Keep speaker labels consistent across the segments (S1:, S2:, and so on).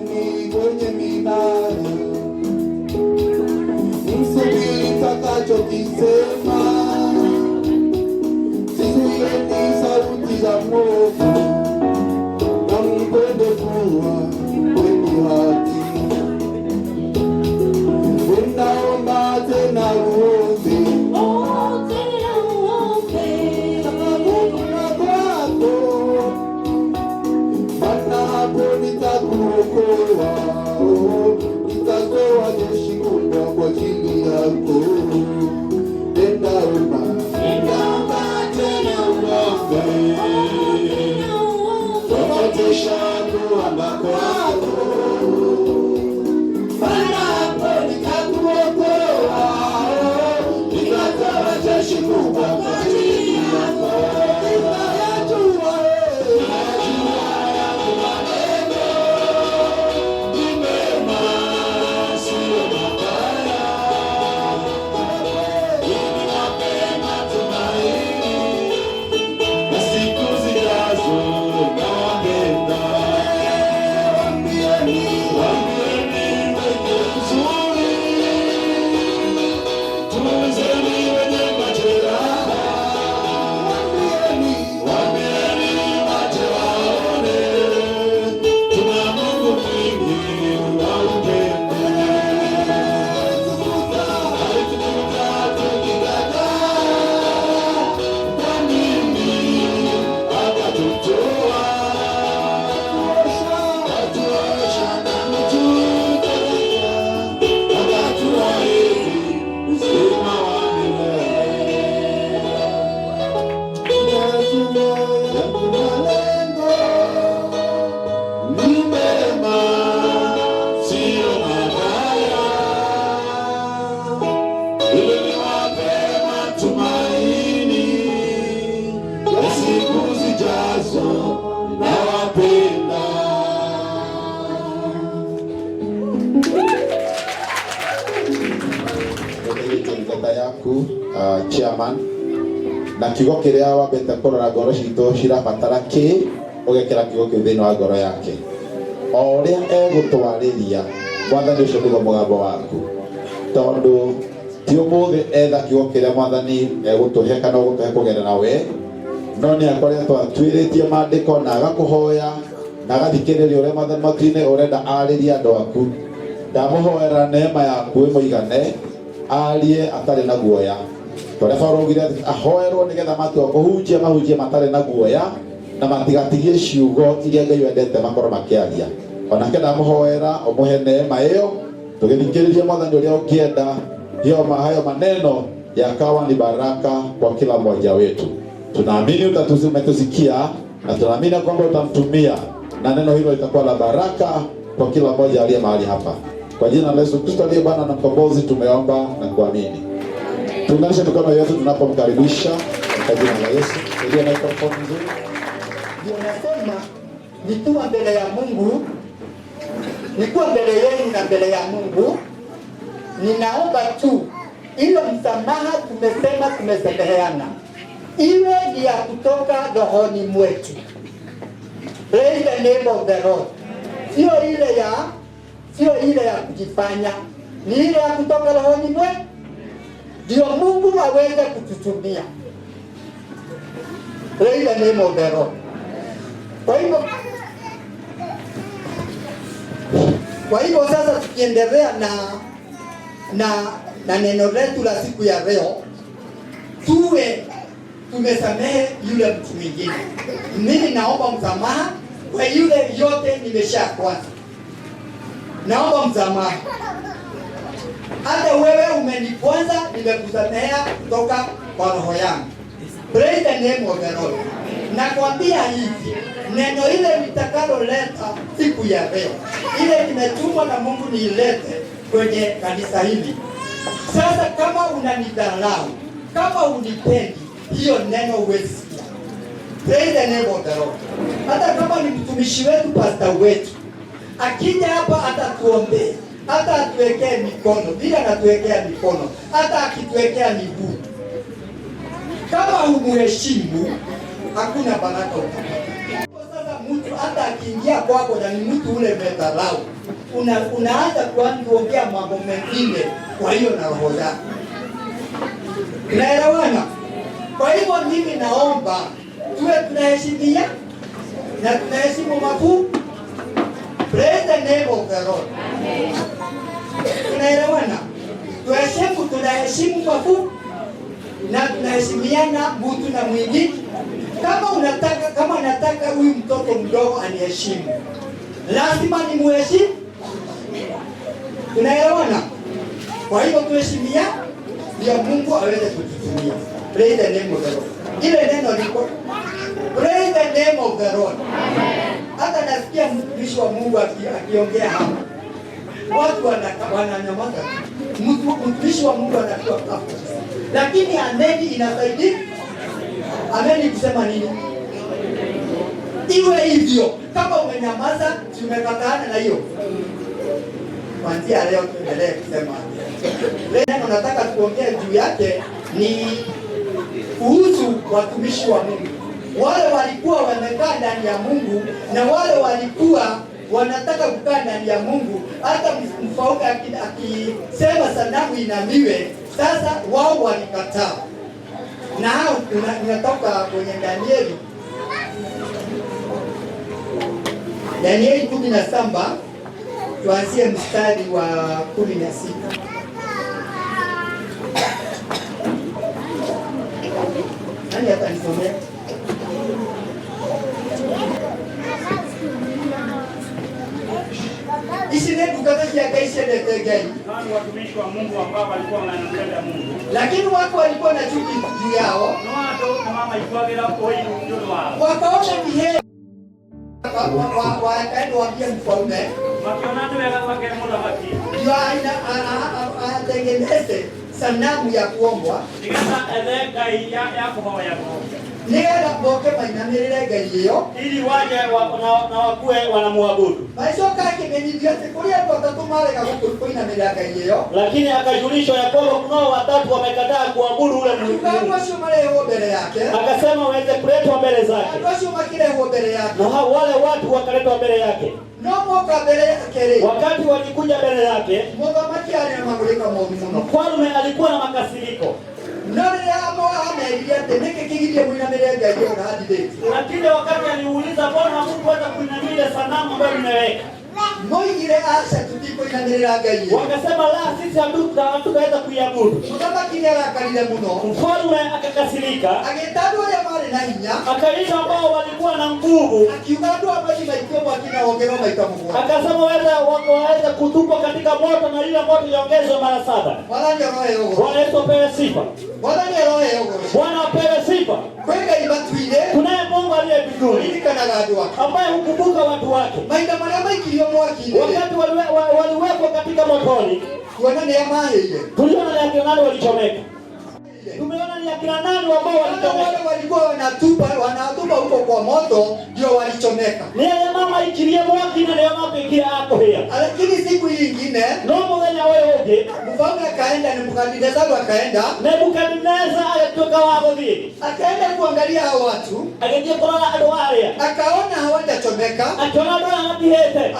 S1: Tulieni kwenye minara, msubiri takachokisema. Sizuieni sauti za mwovu, na mpende kuwa kwenye haki. Unaomba tena uombe, nitakuokoa, nitatoa jeshi kubwa kwa ajili yako. Nenda omba tena uombe, tofautisha kuomba kwako. Hapo nitakuokoa, nitatoa jeshi kubwa kwa ajili yako. Chairman na kigo kiria wambete kurora ngoro citũ cirabatara ki ugekira kigo kiu thĩinĩ wa ngoro yake o ũrĩa egũtwarĩria. Mwathani ũcio nĩguo mũgambo waku, tondũ ti ũmũthĩ etha kigo kiria Mwathani egũtũhe kana ũgũtũhe kũgerera we, no nĩ akoretwo atuĩrĩtie maandĩko na agakũhoya na agathikĩrĩria ũrĩa Mwathani matu-inĩ ũrenda arĩria andũ aku. Ndamũhoera neema yaku ĩmũigane arie atarĩ na guoya. Tore Paulo augire ahoerwo nigetha matua kuhunjia mahunjie matarĩ na guoya na matigatigie ciugo iria Ngai wendete makorwo makiaria. Onake ndamũhoera ũmũhe neema ĩyo, tũgĩthikĩrĩria Mwathani ũrĩa ũngĩenda. Hayo maneno yakawa ni baraka kwa kila mmoja wetu. Tunaamini umetusikia na tunaamini kwamba utamtumia na neno hilo litakuwa la baraka kwa kila mmoja aliye mahali hapa. Kwa jina la Yesu Kristo aliye Bwana na Mkombozi tumeomba na kuamini. Tuunganishe mikono yetu tunapomkaribisha kwa jina la Yesu. Ndio na microphone nzuri.
S2: Ndio nasema nikuwa mbele ya Mungu, nikuwa mbele yenu na mbele ya Mungu. Ninaomba tu ile msamaha tumesameheana iwe ni ya kutoka rohoni mwetu. Praise the name of the Lord. Sio ile ya kujifanya, ni ile ya kutoka rohoni mwetu. Ndio Mungu aweze kututumia. Praise the name of the Lord. Kwa hivyo sasa tukiendelea na neno letu la siku ya leo, tuwe tumesamehe yule mtu mwingine. Mimi naomba msamaha kwa yule yote nimeshakwaza. Naomba msamaha. Hata wewe umenikwaza, nimekusamehea kutoka kwa roho yangu. Praise the name of the Lord. Nakwambia hivi, neno ile nitakaloleta siku ya leo, ile nimetumwa na Mungu niilete kwenye kanisa hili. Sasa kama unanidharau, kama unipendi, hiyo neno huwezi sikia. Praise the name of the Lord. Hata kama ni mtumishi wetu, pastor wetu, akija hapa atatuombea, hata atuwekee mikono, bila anatuwekea mikono, hata akituwekea miguu. Kama humuheshimu, hakuna baraka utapata. Sasa mtu hata akiingia kwako na ni mtu ule umedharau, unaanza kuongea mambo mengine kwa hiyo na roho zako. Unaelewana? Kwa hivyo mimi naomba tuwe tunaheshimia na tunaheshimu makuu. Praise the name of the Lord. Amen. Tunaelewana? Tunaheshimu makuu na tunaheshimiana mtu na mwingine. Kama nataka huyu mtoto mdogo aniheshimu, lazima nimuheshimu. Tunaelewana? Kwa hivyo tuheshimia ndio Mungu aweze kututumia. Praise the name of the Lord. Ile neno liko praise the name of the Lord. Hata nasikia mtumishi wa Mungu akiongea hapa, watu wananyamaza. Mtumishi wa Mungu anakuwa hapo, lakini ameni inasaidia. Ameni kusema nini? Iwe hivyo. Kama umenyamaza, tumekataana na hiyo. Kuanzia leo tuendelee kusema. Leo nataka tuongee juu yake ni kuhusu watumishi wa Mungu. Wale walikuwa wamekaa ndani ya Mungu na wale walikuwa wanataka kukaa ndani ya Mungu. Hata mfaume akisema sanamu inamiwe, sasa wao walikataa. Na hao tunatoka kwenye Danieli 17, tuanzie mstari wa 16. Nani atanisomea?
S3: Watu watumishi wa Mungu ambao walikuwa wanampenda Mungu,
S2: lakini watu walikuwa na chuki juu yao. Wakaona ni heri wakaenda waambie mfalme atengeneze sanamu ya kuombwa nigetha moke mainamĩrĩre Ngai ĩyo
S3: ili waje na wakuwe wanamuabudu.
S2: Macoka akĩmenyithio atĩ kũrĩ andũ atatũ marega kũinamĩrĩra Ngai ĩyo,
S3: lakini akajulishwa ya kwamba kunao watatu wamekataa kuabudu ule Mungu.
S2: Andũ acio marehwo mbere yake,
S3: akasema waweze kuletwa mbele zake.
S2: Andũ acio makĩrehwo mbere yake,
S3: na wale watu wakaletwa mbele yake.
S2: No moka mbele yake,
S3: wakati walikuja mbele yake,
S2: mũthamaki arĩ na magũrĩka moru mũno.
S3: Mfalme alikuwa na makasiriko. Lakini wakati aliuliza mbona Mungu hata kuinamia sanamu ambayo imeweka,
S2: moigire acha tutikoinamĩrĩra Ngai ĩyo,
S3: wakasema la, sisi hatutaweza kuiabudu.
S2: Mũthamaki nĩarakarire mũno,
S3: mfalme akakasirika,
S2: agĩĩta andũ arĩa marĩ na hinya,
S3: akaita ambao walikuwa na nguvu,
S2: akiuga andũ ambao maitio mwaki na ongerwo maita mũgwanja,
S3: akasema waweza kutupwa katika moto na ile moto iongezwe mara 7. Bwana Yesu apewe sifa. Bwana apewe sifa. Kunaye Mungu aliye mbinguni ambaye hukumbuka watu wake. Wakati waliwekwa katika motoni, tuliona ni akina nani walichomeka. Tumeona ni akina nani ambao walichomeka.
S2: Walikuwa wanatupa huko kwa moto ndio walichomeka.
S3: Ni ya mama ikilie mwaki na leo mapikia hapo hia.
S2: Lakini siku nyingine
S3: nomo ganya wewe oge,
S2: mfalme akaenda, Nebukadneza akaenda.
S3: Nebukadneza alitoka wao hivi.
S2: Akaenda kuangalia hao watu.
S3: Akaje kuona adoaria.
S2: Akaona hawajachomeka.
S3: Akaona ndo anapihete.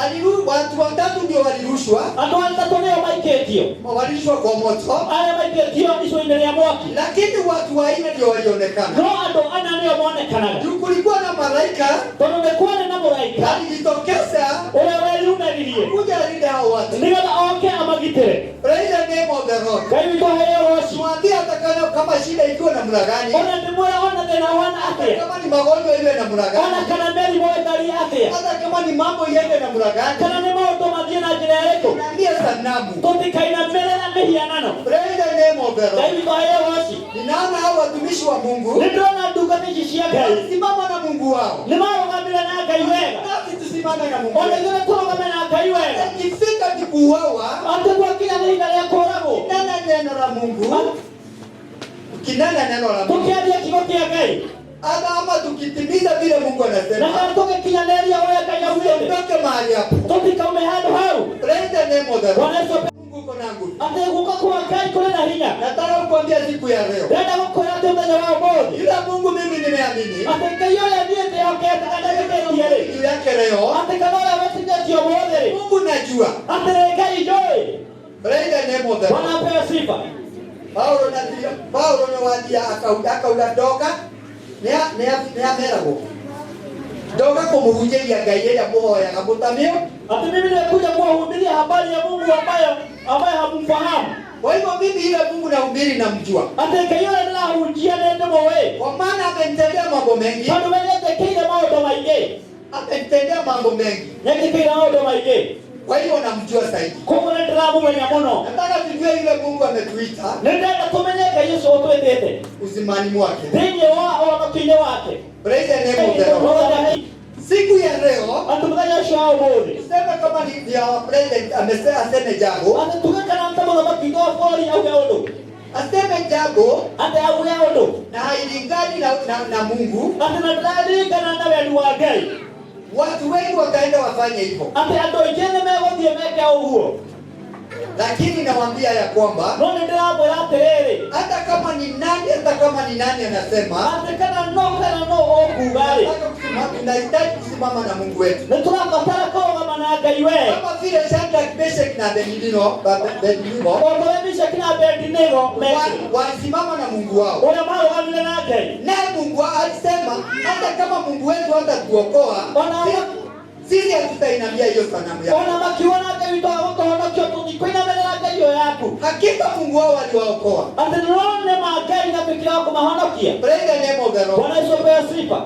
S2: Watu watatu ndio walirushwa.
S3: Ando atatonea maiketio.
S2: Walirushwa kwa moto.
S3: Ale maiketio ndicho endelea mwaki.
S2: Lakini watu wanne ndio walionekana.
S3: No ando ana ndio muonekana.
S2: Kulikuwa na malaika.
S3: Kulikuwa na malaika.
S2: Alijitokeza.
S3: Wewe unalilie.
S2: Kuja linde hao watu.
S3: Ndio okay amagitere.
S2: Praise the name of the Lord.
S3: Kai kwa hiyo wasi.
S2: Mwambie atakana kama shida ikiwa na mla gani.
S3: Ona ndimoya ona tena wana afya.
S2: Kama ni magonjwa iwe na mla gani.
S3: Ona kana mbele moyo kali afya.
S2: Hata kama ni mambo iwe na mla gani.
S3: Kana ni moyo tomadia na jina yako.
S2: Niambie sanamu.
S3: Topi kaina mbele na mehia nano.
S2: Praise the name of the Lord.
S3: Kai kwa hiyo wasi.
S2: Ninaona hao watumishi wa Mungu.
S3: Ndio na duka nijishia kai.
S2: Simama na Mungu wao.
S3: Ni mara kabla na kaiweka.
S2: Tusimame na Mungu.
S3: Ona ndio toka kama na kaiweka.
S2: Ikifika kikuuawa,
S3: hata kwa kila neno la korabo.
S2: Nena neno la Mungu. Kinana neno la Mungu.
S3: Tukiadia kikotia kai.
S2: Ama tukitimiza vile Mungu anasema.
S3: Na kama toke kila neno ya wewe kaya wewe.
S2: Toke mahali hapo.
S3: Toki kama hado hao.
S2: Praise the name of the Lord.
S3: Bwana Yesu
S2: Mungu uko nangu.
S3: ate kuka kwa kai kule na hinya.
S2: Nataka kuambia siku ya leo.
S3: Dada wako
S2: Yule Mungu mimi nimeamini. Juu yake leo. Mungu najua. Praise the name of the Lord. Paulo na wadia akauga doga ne amerago. Doga kumuhunjia Ngai ya muhoya ngamutamio.
S3: Ati mimi nimekuja kuwahubiria habari ya Mungu ambaye hamumfahamu.
S2: Kwa hivyo mimi ile Mungu nahubiri namjua.
S3: Ati kayo na hujia nende mowe.
S2: Kwa maana amenitendea mambo mengi.
S3: Bado wewe kile mambo maige.
S2: Amenitendea mambo mengi.
S3: Yake kile mambo maige.
S2: Kwa hivyo namjua zaidi.
S3: Kwa nini ndiramu mwenye muno?
S2: Nataka tujue ile Mungu ametuita.
S3: Nenda tumenyeka Yesu otwetete.
S2: Uzimani mwake.
S3: Dinye wa kinyo wake.
S2: Praise the name of the Lord. Siku ya leo
S3: atumdanya shao bodi.
S2: Sema kama ni ya president aseme jambo.
S3: Atutukana ntamo na makigo fori au yaodo.
S2: Aseme jambo
S3: ate au yaodo.
S2: Na hailingani na Mungu.
S3: Ate na dalika na wenu wa gai.
S2: Watu wengi wakaenda wafanye hivyo.
S3: Ate adoijene mego die meke au huo.
S2: Lakini nawaambia ya kwamba
S3: none ndio hapo yatere.
S2: Hata kama ni nani anasema
S3: hata kana no okugari.
S2: Tunahitaji kusimama na Mungu wetu.
S3: Na tunapataka kama na Ngai wewe.
S2: Kama vile Shadrach, Meshach na Abednego walisimama na Mungu wao.
S3: Wale ambao wale na Ngai.
S2: Na Mungu alisema hata kama Mungu wetu hatatuokoa, sisi hatutainamia hiyo sanamu yako.
S3: Ona makiona Ngai wataona kioto ni kwenda mbele ya Ngai yako.
S2: Hakika Mungu wao aliwaokoa.
S3: Atenone magai na pekee yako mahonokia.
S2: Praise the name of the Lord.
S3: Bwana Yesu apewe sifa.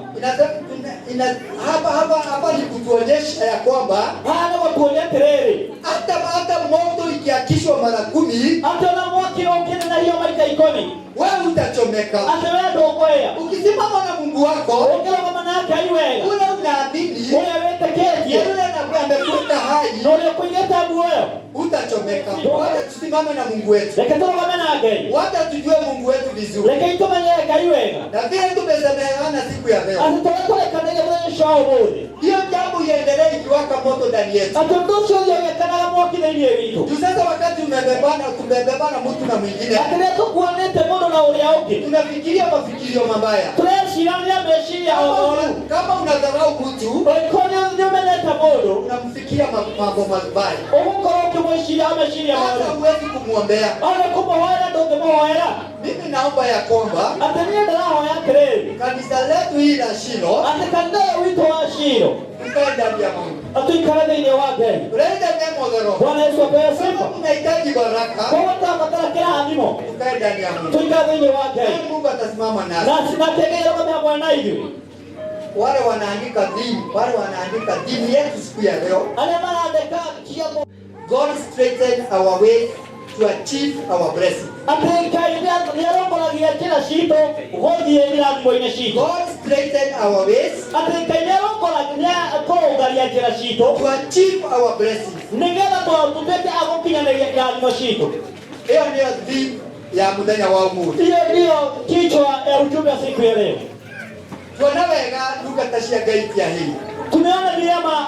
S2: Hapa ni kutuonyesha ya kwamba
S3: hana watuonyesha terere.
S2: Hata moto ikiakishwa mara 10,
S3: hata na moto ukina na hiyo maika ikoni,
S2: wewe utachomeka.
S3: Hata wewe ndio kwea.
S2: Ukisimama na Mungu wako,
S3: ongea kama na yake aiwe.
S2: Ule unaamini,
S3: wewe wetekee.
S2: Yule amekuweka hai.
S3: Ndio kuingeta wewe.
S2: Utachomeka. Wacha tusimame na Mungu wetu.
S3: Leketoro kama na yake.
S2: Wacha tujue Mungu wetu vizuri.
S3: Leketoro kama yake aiwe.
S2: Na vile tumesemana siku ya leo.
S3: Atatoka kanege mwenye shao bodi.
S2: Hiyo jambo iendelee ikiwaka moto ndani yetu.
S3: Atondosho yeye kana moto ndani yetu.
S2: Tu sasa wakati tumebebana mtu na mwingine.
S3: Ataleto kuonete moto na uliaoke.
S2: Tunafikiria mafikirio mabaya.
S3: Tunashirania meshia
S2: kama unadharau mtu,
S3: konya ndio meleta moto.
S2: Unamfikiria mambo mabaya. Hata huwezi kumwombea. Mimi naomba ya kwamba kanisa letu hili la Shilo tukae ndani ya Mungu. Praise the name of the Lord. Tunahitaji baraka. Tukae ndani ya Mungu. Mungu atasimama nasi. Wale wanaandika dini yetu siku ya leo. God straighten our way to achieve our blessing. God straighten our ways to achieve our blessing. Hiyo ndio theme ya mudanya wa Mungu.
S3: Hiyo ndio kichwa ya ujumbe wa siku ya leo.
S2: Tunaweza tukatashia gaiti ya hili.
S3: Tumeona vyema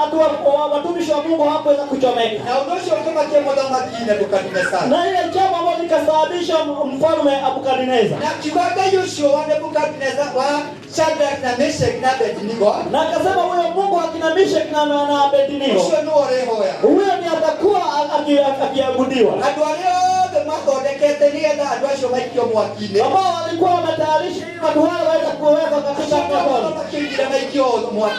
S3: watumishi wa Mungu hakuweza kuchomeka.
S2: Na udosho kama kemo za makina Nebukadneza.
S3: Na ile jambo ambalo likasababisha mfalme Nebukadneza.
S2: Na kiwaga Yoshua wa Nebukadneza wa Shadrach na Meshach na Abednego.
S3: Na akasema huyo Mungu akina Meshach na Abednego.
S2: Yoshua no rehoya.
S3: Huyo ni atakuwa akiabudiwa.
S2: Adwaleo mathondekete nigetha andũ acio maikio mwaki-inĩ
S3: ambao walikuwa wametayarishi watu wale waweza kuwekwa katika kaburi.
S2: Makiingira maikio mwaki.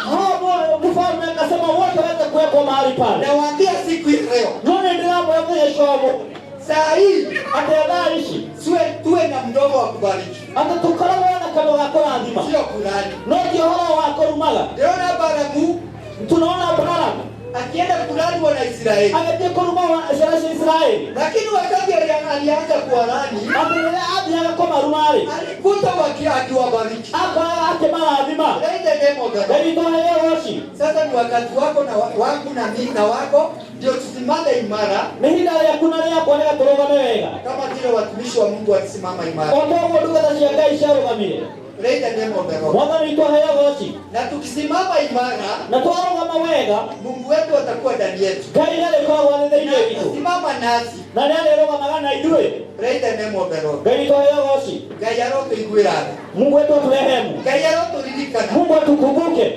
S3: Mfalme akasema wote waweza kuwekwa mahali pale.
S2: Na waambia siku ya leo.
S3: None ndio Yesu hapo.
S2: Saa hii
S3: atayarishi
S2: tuwe na mdomo wa kubariki.
S3: Atatukana na kama wako lazima.
S2: Sio kulani.
S3: Ndio hao wako rumaga.
S2: Ndio na Balamu.
S3: Tunaona Balamu
S2: akienda kulani wana Israeli.
S3: Akaje kuruma Israeli.
S2: Lakini wakati alianza kuwalani,
S3: alianza kama rumali.
S2: Alikuta akiwabariki.
S3: Ake maadhima.
S2: Sasa ni wakati wako na wangu na mimi na wako ndio tusimame imara.
S3: Mehida ya kunalia kwa nega turogamega.
S2: Kama vile watumishi wa Mungu walisimama imara.
S3: Otomo duka tashiaga isharo kamile.
S2: Praise the name of the Lord.
S3: Mwana ni kwa haya wote.
S2: Na tukisimama imara,
S3: na tuaro kama wega,
S2: Mungu wetu atakuwa ndani yetu.
S3: Gari yale kwa wale ndio hiyo.
S2: Simama nasi.
S3: Na yale roho magana idue.
S2: Praise the name of the Lord.
S3: Mungu wetu aturehemu. Mungu atukumbuke.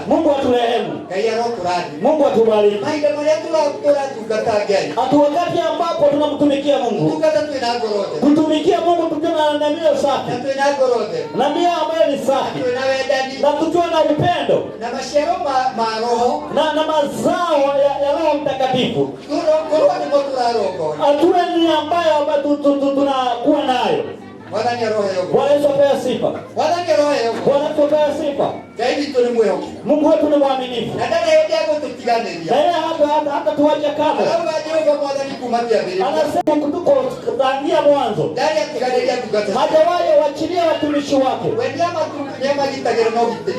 S3: Mungu aturehemu. Mungu atubariki. Atu wakati ambapo tunamtumikia Mungu. Kutumikia Mungu tukiwa na nia safi. Na nia ambayo ni safi. Na tukiwa na upendo. Na mazao ya Roho Mtakatifu. Atuwe ni ambayo tunakuwa nayo. Bwana Yesu apewe sifa. Bwana Yesu apewe sifa. Mungu wetu ni mwaminifu. Na yeye hata tuache kama. Anasema kutuko tangia mwanzo. Hajawahi waachilia watumishi wake.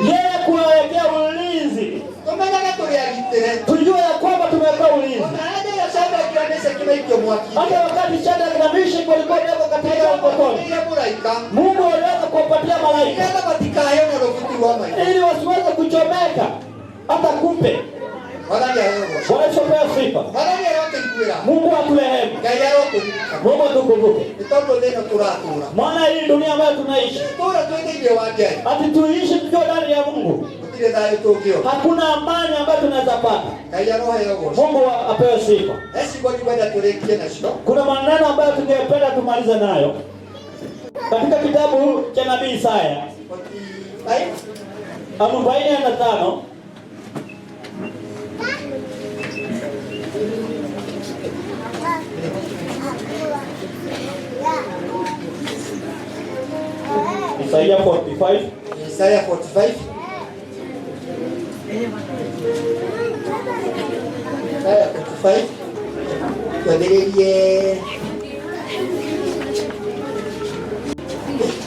S3: Yeye kuwawekea ulinzi. Tujue ya kwamba tumewekewa ulinzi. Hata wakati Shadraka na Meshaki walikuwa katika motoni, Mungu aliweza kuwapatia malaika ili wasiweze kuchomeka hata kupe. Bwana Yesu apewe sifa. Mungu aturehemu. Mungu atukumbuke. Maana hii dunia ambayo tunaishi, ati tuishi tukiwa ndani ya Mungu, hakuna amani ambayo tunaweza pata. Mungu apewe sifa. Kuna maneno ambayo tungependa tumalize nayo katika kitabu cha nabii Isaya 45. Isaiah 45. Isaiah 45. Isaiah 45. Tuendelee.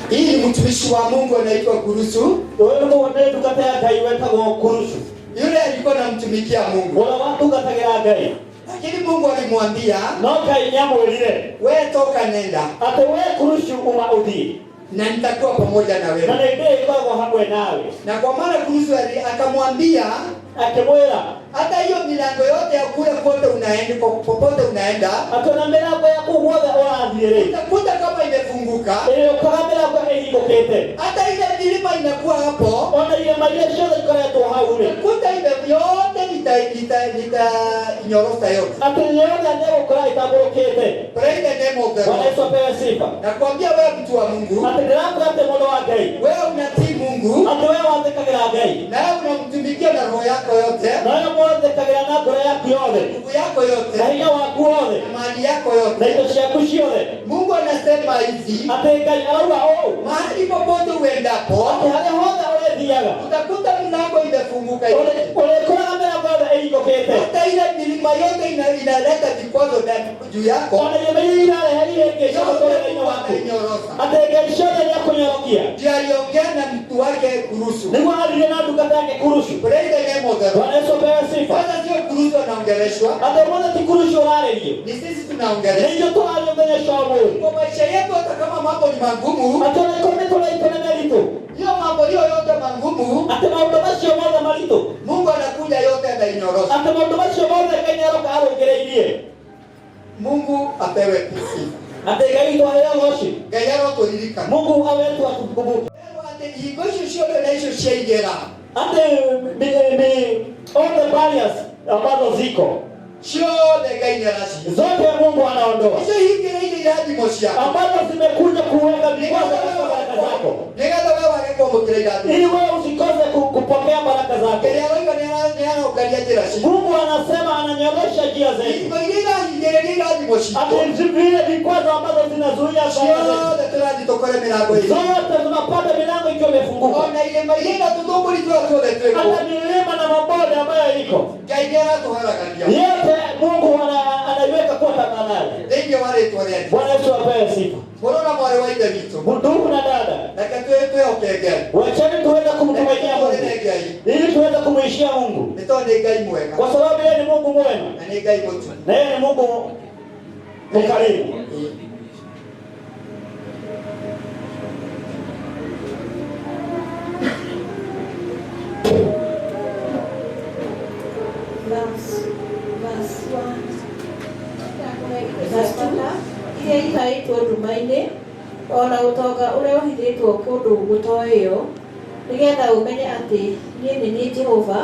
S3: Hii ni mtumishi wa Mungu anaitwa Kurusu. Wewe mbona tukataa kaiweka kwa Kurusu? Yule alikuwa anamtumikia Mungu. Wala watu katagera gai. Lakini Mungu alimwambia, "Noka inyamo ile. Wewe toka nenda. Hata wewe Kurusu umaudhi. Na nitakuwa pamoja na wewe." Na ndio iko hapo nawe. Na kwa maana Kurusu akamwambia, akimwela, hata hiyo milango yote ya kule kote unaenda, popote unaenda, hata milango ya kuhuoga waadhire. Utakuta kama imefunguka. Kama milango iko kete. Hata ile milima inakuwa hapo. Ona ile maisha yote kwa hapo. Utakuta ile yote nyorosa yote. Hata yote ndio kwa itaborokete. Praise the name of the Lord. Bwana Yesu apewe sifa. Nakwambia wewe mtu wa Mungu. Hata ndio hata moyo wake. Wewe unatii Mungu. Hata wewe watakagera gai. Na wewe unamtumikia na roho yako yote. Na wewe watakagera na roho yako yote. Nguvu yako yote. Na hiyo wako yote. Mali yako yote. Na hiyo shakushi yote. Mungu anasema hivi. Hata gai au mahali popote uendapo. Hata hale hoga ole diaga. Utakuta mlango imefunguka. Ole kwa kamera baba iko kete. Hata ile milima yote inaleta vikwazo ndani juu yako. Ona ile ile hali kesho kwa nyorosa. Hata kesho ya kunyorokia. Ndio aliongea na mtu wake Kurusu. Ni wale na duka yake Kurusu. Praise the name of the Lord. Bwana Yesu apewe sifa. Hata sio Kurusu anaongeleshwa. Hata mwana ti Kurusu wale ndio. Ni sisi tunaongeleshwa. Ndio tu aliongeleshwa wao. Kwa maisha yetu hata kama mambo ni magumu, hata na kama tunaipenda malito. Hiyo mambo yote magumu, hata mambo basio moja malito. Mungu anakuja yote anainyorosha. Hata mambo basio moja kanyoroka arogereilie. Mungu apewe sifa. Hata gaito haya woshi. Gayaro tulilika. Mungu awetu atukumbuke. Hata all the barriers ambazo ziko zote Mungu anaondoa, ambazo zimekuja kuweka vikwazo katika baraka zako, ili wewe usikose kupokea baraka zake. Mungu anasema ananyorosha njia zetu, hata vile vikwazo ambazo zinazuia zote tunapata milango ikiwa imefunguka. Hata milima na mabonde ambayo iko yote Mungu anaiweka kwa tamanaye. Bwana Yesu apewe sifa. Ndugu na dada, wacheni tuweze kumtumainia Mungu ili tuweze kumwishia Mungu, kwa sababu yeye ni Mungu mwema na yeye ni Mungu mkarimu.
S4: Verse 2. itaitwo nduma-inĩ ona ũtonga ũrĩa ũhithĩtwo kũndũ gũtoĩyo, nĩgetha ũmenye atĩ niĩ nĩ niĩ Jehova,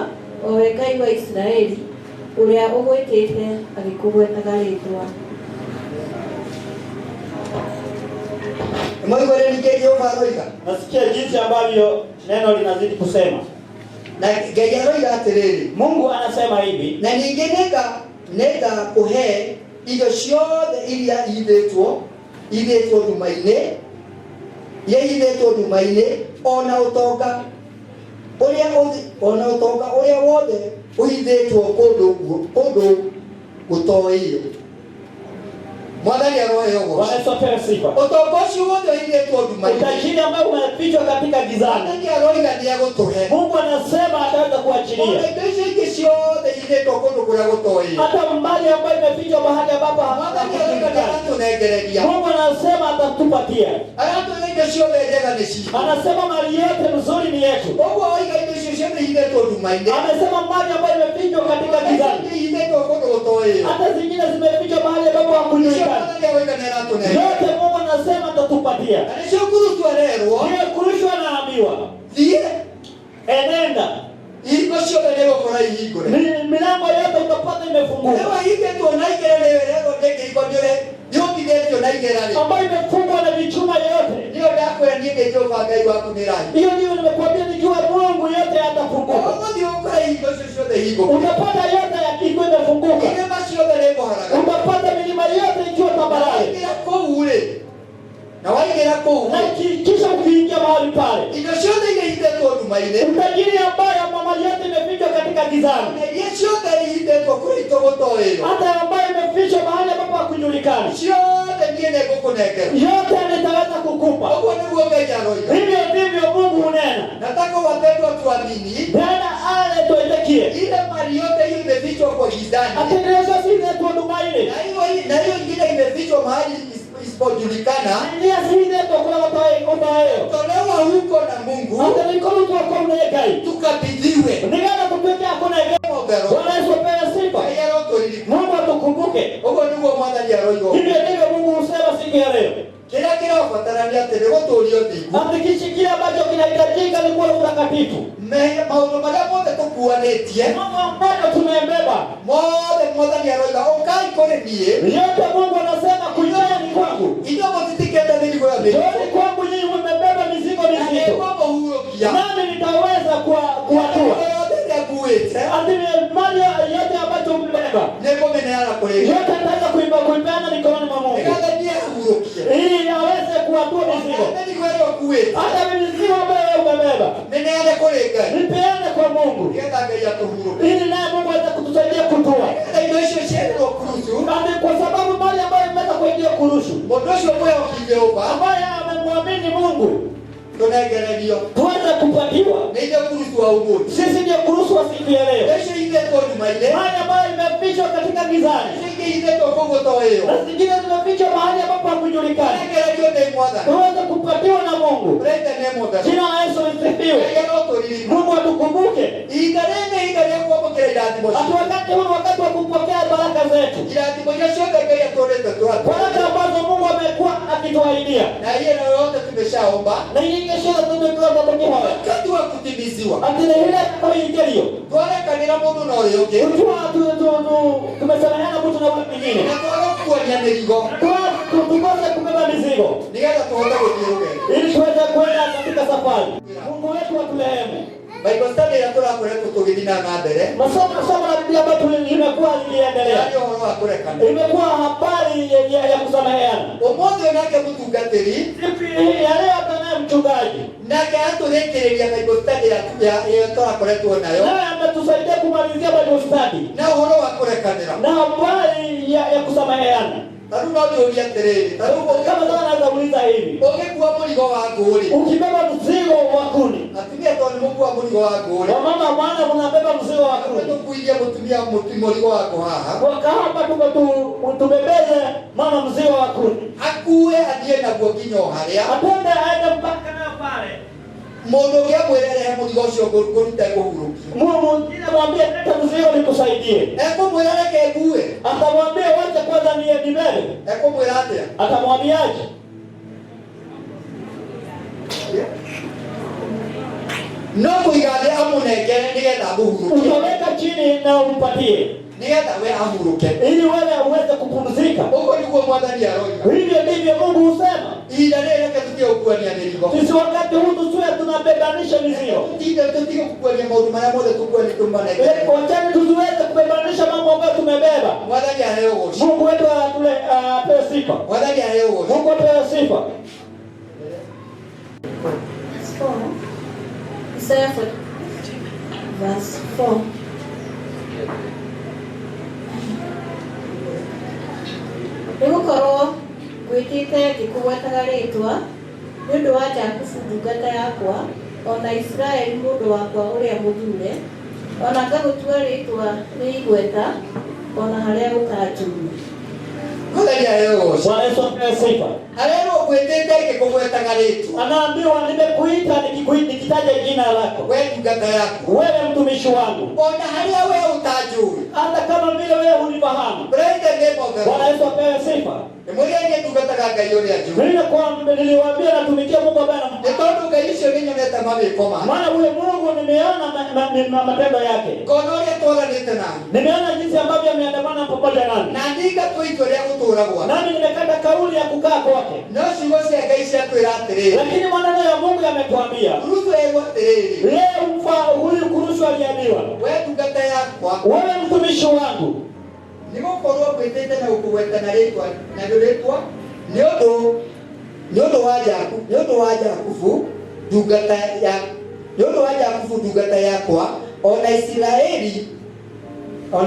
S4: o we Ngai wa Isiraeli, ũrĩa ũgwĩtĩte agĩkũgwetaga rĩĩtwa.
S3: Nasikia jinsi ambavyo neno linazidi kusema.
S2: Na Ngai aroiga atĩrĩrĩ,
S3: Mungu anasema hivi,
S2: na ningĩ nĩnga kũhe indo ciothe iria ithĩtwo nduma-inĩ, ona ũtonga ũrĩa wothe ũhithĩtwo kũndũ gũtoĩyo. Mwathani aroheo ũguo.
S3: Wanasopewa sifa.
S2: Ũtonga ũcio wothe ũhithĩtwo nduma-inĩ,
S3: utajiri ambao umefichwa katika gizani,
S2: Mwathani aroiga nĩegũtũhe.
S3: Mungu anasema ataweza kuachilia.
S2: Ona indo icio ingĩ ciothe ihithĩtwo kũndũ kũrĩa gũtoĩyo,
S3: hata mali ambayo imefichwa mahali ambapo
S2: Mwathani aroiga nĩagatũnengereria.
S3: Mungu anasema atatupatia.
S2: Aratũhe indo ciothe njega nĩ ciitũ.
S3: Anasema mali yote nzuri ni yetu.
S2: Ũguo oiga indo icio ciothe ihithĩtwo nduma-inĩ,
S3: Amesema mali ambayo imefichwa katika gizani,
S2: ihithĩtwo kũndũ gũtoĩyo,
S3: hata zingine zimefichwa mahali ambapo hakujulikana.
S2: Mwathani aroiga nĩaratũnengera.
S3: Yote Mungu anasema atatupatia.
S2: Na nĩcio kurutwo arerwo,
S3: Ndiye kurushwa anaambiwa,
S2: thiĩ
S3: enenda.
S2: ihingo ciothe nĩgũkorwo ihingũre.
S3: Milango yote utapata imefunguka.
S2: Ewa hingĩtwo na igera nĩwererwo ndĩkĩhingo nĩũtigĩtio na igera rĩ.
S3: Ambayo imefungwa na vichuma yote.
S2: Nĩyo ndakwĩra niĩ ndĩ Jehova Ngai waku nĩranyi.
S3: Hiyo ndio nimekuambia, nijua Mungu yote atafunguka.
S2: Ũgũthiĩ ũkore ihingo icio ciothe ihingũke.
S3: Utapata yote yakiwa imefunguka.
S2: Irĩma ciothe nĩngũharaga.
S3: Utapata milima yote ikiwa tambarare.
S2: Waingĩra kũu rĩ, na waingĩra kũu
S3: Na kisha ukiingia mahali pale,
S2: indo ciothe iria ihithĩtwo nduma-inĩ,
S3: utajiri ambayo mali yote imefichwa katika gizani,
S2: na iria ciothe ihithĩtwo kũrĩa itũgũtoĩyo,
S3: hata ambayo imefichwa mahali ambapo hakujulikani,
S2: ciothe niĩ nĩngũkũnengera.
S3: yote nitaweza kukupa.
S2: Ũguo nĩguo Ngai aroiga.
S3: Hivyo ndivyo Mungu hunena.
S2: Nataka wapendwa tuamini,
S3: Tena ale tuitekie.
S2: ile mali yote hiyo imefichwa kwa gizani,
S3: Atengeneza sisi tuondomaile.
S2: na hiyo ingine imefichwa mahali isipojulikana,
S3: Ndia sisi tukula utayo.
S2: tolewa huko na Mungu,
S3: Hata mikono tu kwa unegai.
S2: tukabidhiwe.
S3: Ningana kupitia hakuna ege. Bwana Yesu apewe sifa. Mungu atukumbuke.
S2: Ũguo nĩguo Mwathani aroiga.
S3: Hivyo ndivyo Mungu husema siku ya leo.
S2: Kĩrĩa kĩrabatarania atĩ nĩ gũtũũrio thingu.
S3: Kile ambacho kinahitajika ni kuwa utakatifu.
S2: Maũndũ marĩa mothe tũkuanĩtie,
S3: Mambo ambayo tumebeba,
S2: mothe Mwathani aroiga ũkai kũrĩ niĩ.
S3: yote Mungu anasema kujeni kwangu.
S2: Ithuĩ mũtitikĩte mĩrigo ya mĩrigo.
S3: Njoni kwangu nyinyi mmebeba mizigo
S2: Na
S3: mizito,
S2: nĩngũmũhurũkia.
S3: nami nitaweza kuwatua.
S2: Yothe ĩrĩa nguĩte,
S3: Atime mali yote ambacho mmebeba,
S2: nĩngũmĩneana kũrĩ we.
S3: yote nitaweza kuipeana mikononi mwa Mungu,
S2: Nĩgetha niĩ ahurũkie.
S3: ili aweze kuwatua mizigo.
S2: Mĩrigo ĩrĩa ũkuĩte,
S3: Hata mizigo ambayo umebeba
S2: mĩneane kũrĩ Ngai.
S3: nipeane kwa Mungu,
S2: Nĩgetha Ngai atũhurũkie.
S3: ili naye Mungu aweze kutusaidia kutua.
S2: Na indo icio cienderwo kurucu,
S3: Ati kwa sababu mali ambayo imeweza kuingia kurushu,
S2: mũndũ ũcio mwĩhoki Jehova,
S3: ambaye amemwamini Mungu,
S2: tũnengererio.
S3: tuweze kupatiwa.
S2: Nĩ ithuĩ kurucu wa ũmũthĩ.
S3: Sisi ndio kuruhusu wa siku ya leo.
S2: Icio ihithĩtwo nduma-inĩ,
S3: Mali ambayo imefichwa katika gizani,
S2: icio ingĩ ihithĩtwo kũu gũtoĩyo,
S3: na zingine zimefichwa mahali ambapo hakujulikani,
S2: tũnengererio nĩ Mwathani.
S3: tuweze kupatiwa na Mungu.
S2: Praise the name of the Lord.
S3: Jina la Yesu lisifiwe.
S2: Ngai arotũririkana.
S3: Mungu atukumbuke.
S2: Ihinda rĩrĩ nĩ ihinda rĩa kwamũkĩra irathimo
S3: Ati
S2: ciothe.
S3: wakati huu wakati wa kupokea baraka zetu,
S2: Irathimo iria ciothe Ngai atũrĩte twatũ.
S3: baraka ambazo Mungu amekuwa akituahidia,
S2: Na hiyo yote tumeshaomba.
S3: na hii ingeshia tumekuwa tukihoya.
S2: Wakati wa kutimiziwa.
S3: Ati ni ile kwa ingelio.
S2: Twarekanĩra mũndũ na ũrĩa ũngĩ.
S3: Kujua tumesameheana mtu na ule mwingine.
S2: Na twaga kuonia mĩrigo.
S3: Tukose kubeba mizigo,
S2: Nĩgetha tũhote gũthiĩ rũgendo.
S3: ili tuweze kwenda katika safari. Mungu wetu aturehemu.
S2: Bible study ĩrĩa tũrakoretwo tũgĩthiĩ na mbere.
S3: Somo la Biblia ambayo limekuwa likiendelea,
S2: Nĩ ũhoro wa kũrekana.
S3: imekuwa habari ya kusameheana.
S2: Ũmũthĩ nake mũtungatĩri
S3: Ya leo tunaye mchungaji,
S2: nake atũrĩkĩrĩria Bible study ĩyo tũrakoretwo nayo
S3: naye ametusaidia kumalizia Bible study
S2: na ũhoro wa kũrekanĩra.
S3: na habari ya kusameheana.
S2: Tarĩu no ndĩũrie atĩrĩrĩ, tarĩu
S3: Kama sasa naweza kuuliza hivi,
S2: ũngĩkua mũrigo wa ngũrĩ,
S3: ukibeba mzigo wa kuni,
S2: atumia tondũ nĩ mũkua mũrigo wa ngũrĩ,
S3: wamama bwana mnabeba mzigo wa kuni,
S2: tũkuithie mũtumia mũrigo wako haha,
S3: wakahapa tumebeze mama mzigo wa kuni,
S2: akue athiĩ naguo nginya o harĩa
S3: atende aende mpaka nayo pale,
S2: Mundu ngia mwirere mudigo ucio kuruta kuhurukia.
S3: Mungu mwambie leta mzigo nikusaidie.
S2: Mwirere ke bue.
S3: Atamwambia wacha kwanza niende mbele.
S2: Mwirere atia.
S3: Atamwambiaje?
S2: No kuigale amunengere nigetha kuhurukia.
S3: Utaweka chini na umpatie.
S2: Nigetha we ahuruke.
S3: Ili wewe uweze kupumzika.
S2: Uko ndiko mwathani aroiga.
S3: Hivyo ndivyo Mungu husema.
S2: Ila leo tutie ukuania mirigo.
S3: Sisi wakati huu tusiwe tunabebanisha mizigo.
S2: Ndio tutie ukuania maundu mara moja tukua ni tumbane.
S3: Wachani tusiweze kubebanisha mambo ambayo tumebeba.
S2: Mwathani aheogoshi.
S3: Mungu wetu apewe sifa.
S2: Mwathani aheogoshi.
S3: Mungu apewe sifa.
S4: Isaiah verse 4. Nigukorwo gwitite ngikugwetaga ritwa ni undu wa Jakubu ndungata yakwa, ona Israeli mundu wakwa uria muthure, ona ngagutua ritwa ni igweta, ona haria gutanjuru.
S2: Mwathani aheogoshi.
S3: Bwana Yesu apewe sifa.
S2: Arero gwitite ngikugwetaga ritwa.
S3: Anaambiwa nimekuita nikitaja jina lako.
S2: Wewe ndungata yako.
S3: Wewe mtumishi wangu.
S2: Ona haria wewe utanjuru.
S3: Hata kama vile wewe unifahamu. Bwana Yesu apewe sifa.
S2: Mwingine ndungataga Ngai uria juu.
S3: Niliwaambia natumikia Mungu ambaye
S2: Ndio Ngai ucio ninyoneta mabikoma.
S3: Maana huyo Mungu nimeona matendo yake.
S2: Kono ria twaranite nani.
S3: Nimeona jinsi ambavyo ameandamana pamoja nami.
S2: Na ndinga tuitwo ria guturagwa.
S3: Nami nimekata kauli ya kukaa kwake.
S2: No ciugo cia Ngai cia twira atiriri.
S3: Lakini maneno ya Mungu yametuambia.
S2: Kurusu ego atiriri.
S3: Leo huyu kurusu aliambiwa.
S2: Wewe ndungata yakwa.
S3: Wewe mtumishi wangu.
S2: Nigukorwo gwitite na gukugwetana ritwa na ritwa ni undu wa Jakubu ndungata yakwa, ona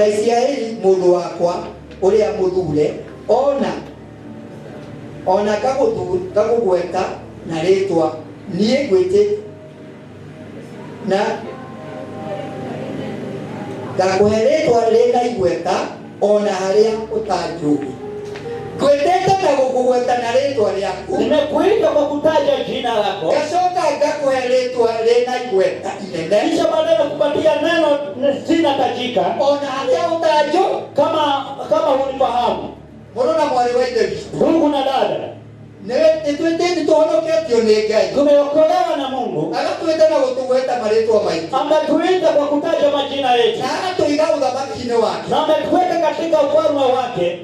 S2: Israeli mundu wakwa uria muthure, ona kagugweta na ritwa nie gwite na ngakuhe ritwa rina igweta ona haria utanjuri. Gwetete na gukugweta na ritwa riaku.
S3: Nimekuita kwa kutaja jina lako.
S2: Gacoka ngakuhe ritwa rina igweta inene.
S3: Kisha baadaye kupatia neno jina tajika.
S2: Ona haria utanju
S3: kama hunifahamu.
S2: Murona mwari wa ithe witu.
S3: Ndugu na dada.
S2: Nitwete tuhonoketio ni Ngai.
S3: Tumeokolewa na Mungu.
S2: Agatwita na gutugweta maritwa maitũ.
S3: Ametuita kwa kutaja majina yetu.
S2: Na agatuiga uthamaki-inĩ wake.
S3: Na ametuweka katika ufalme wake.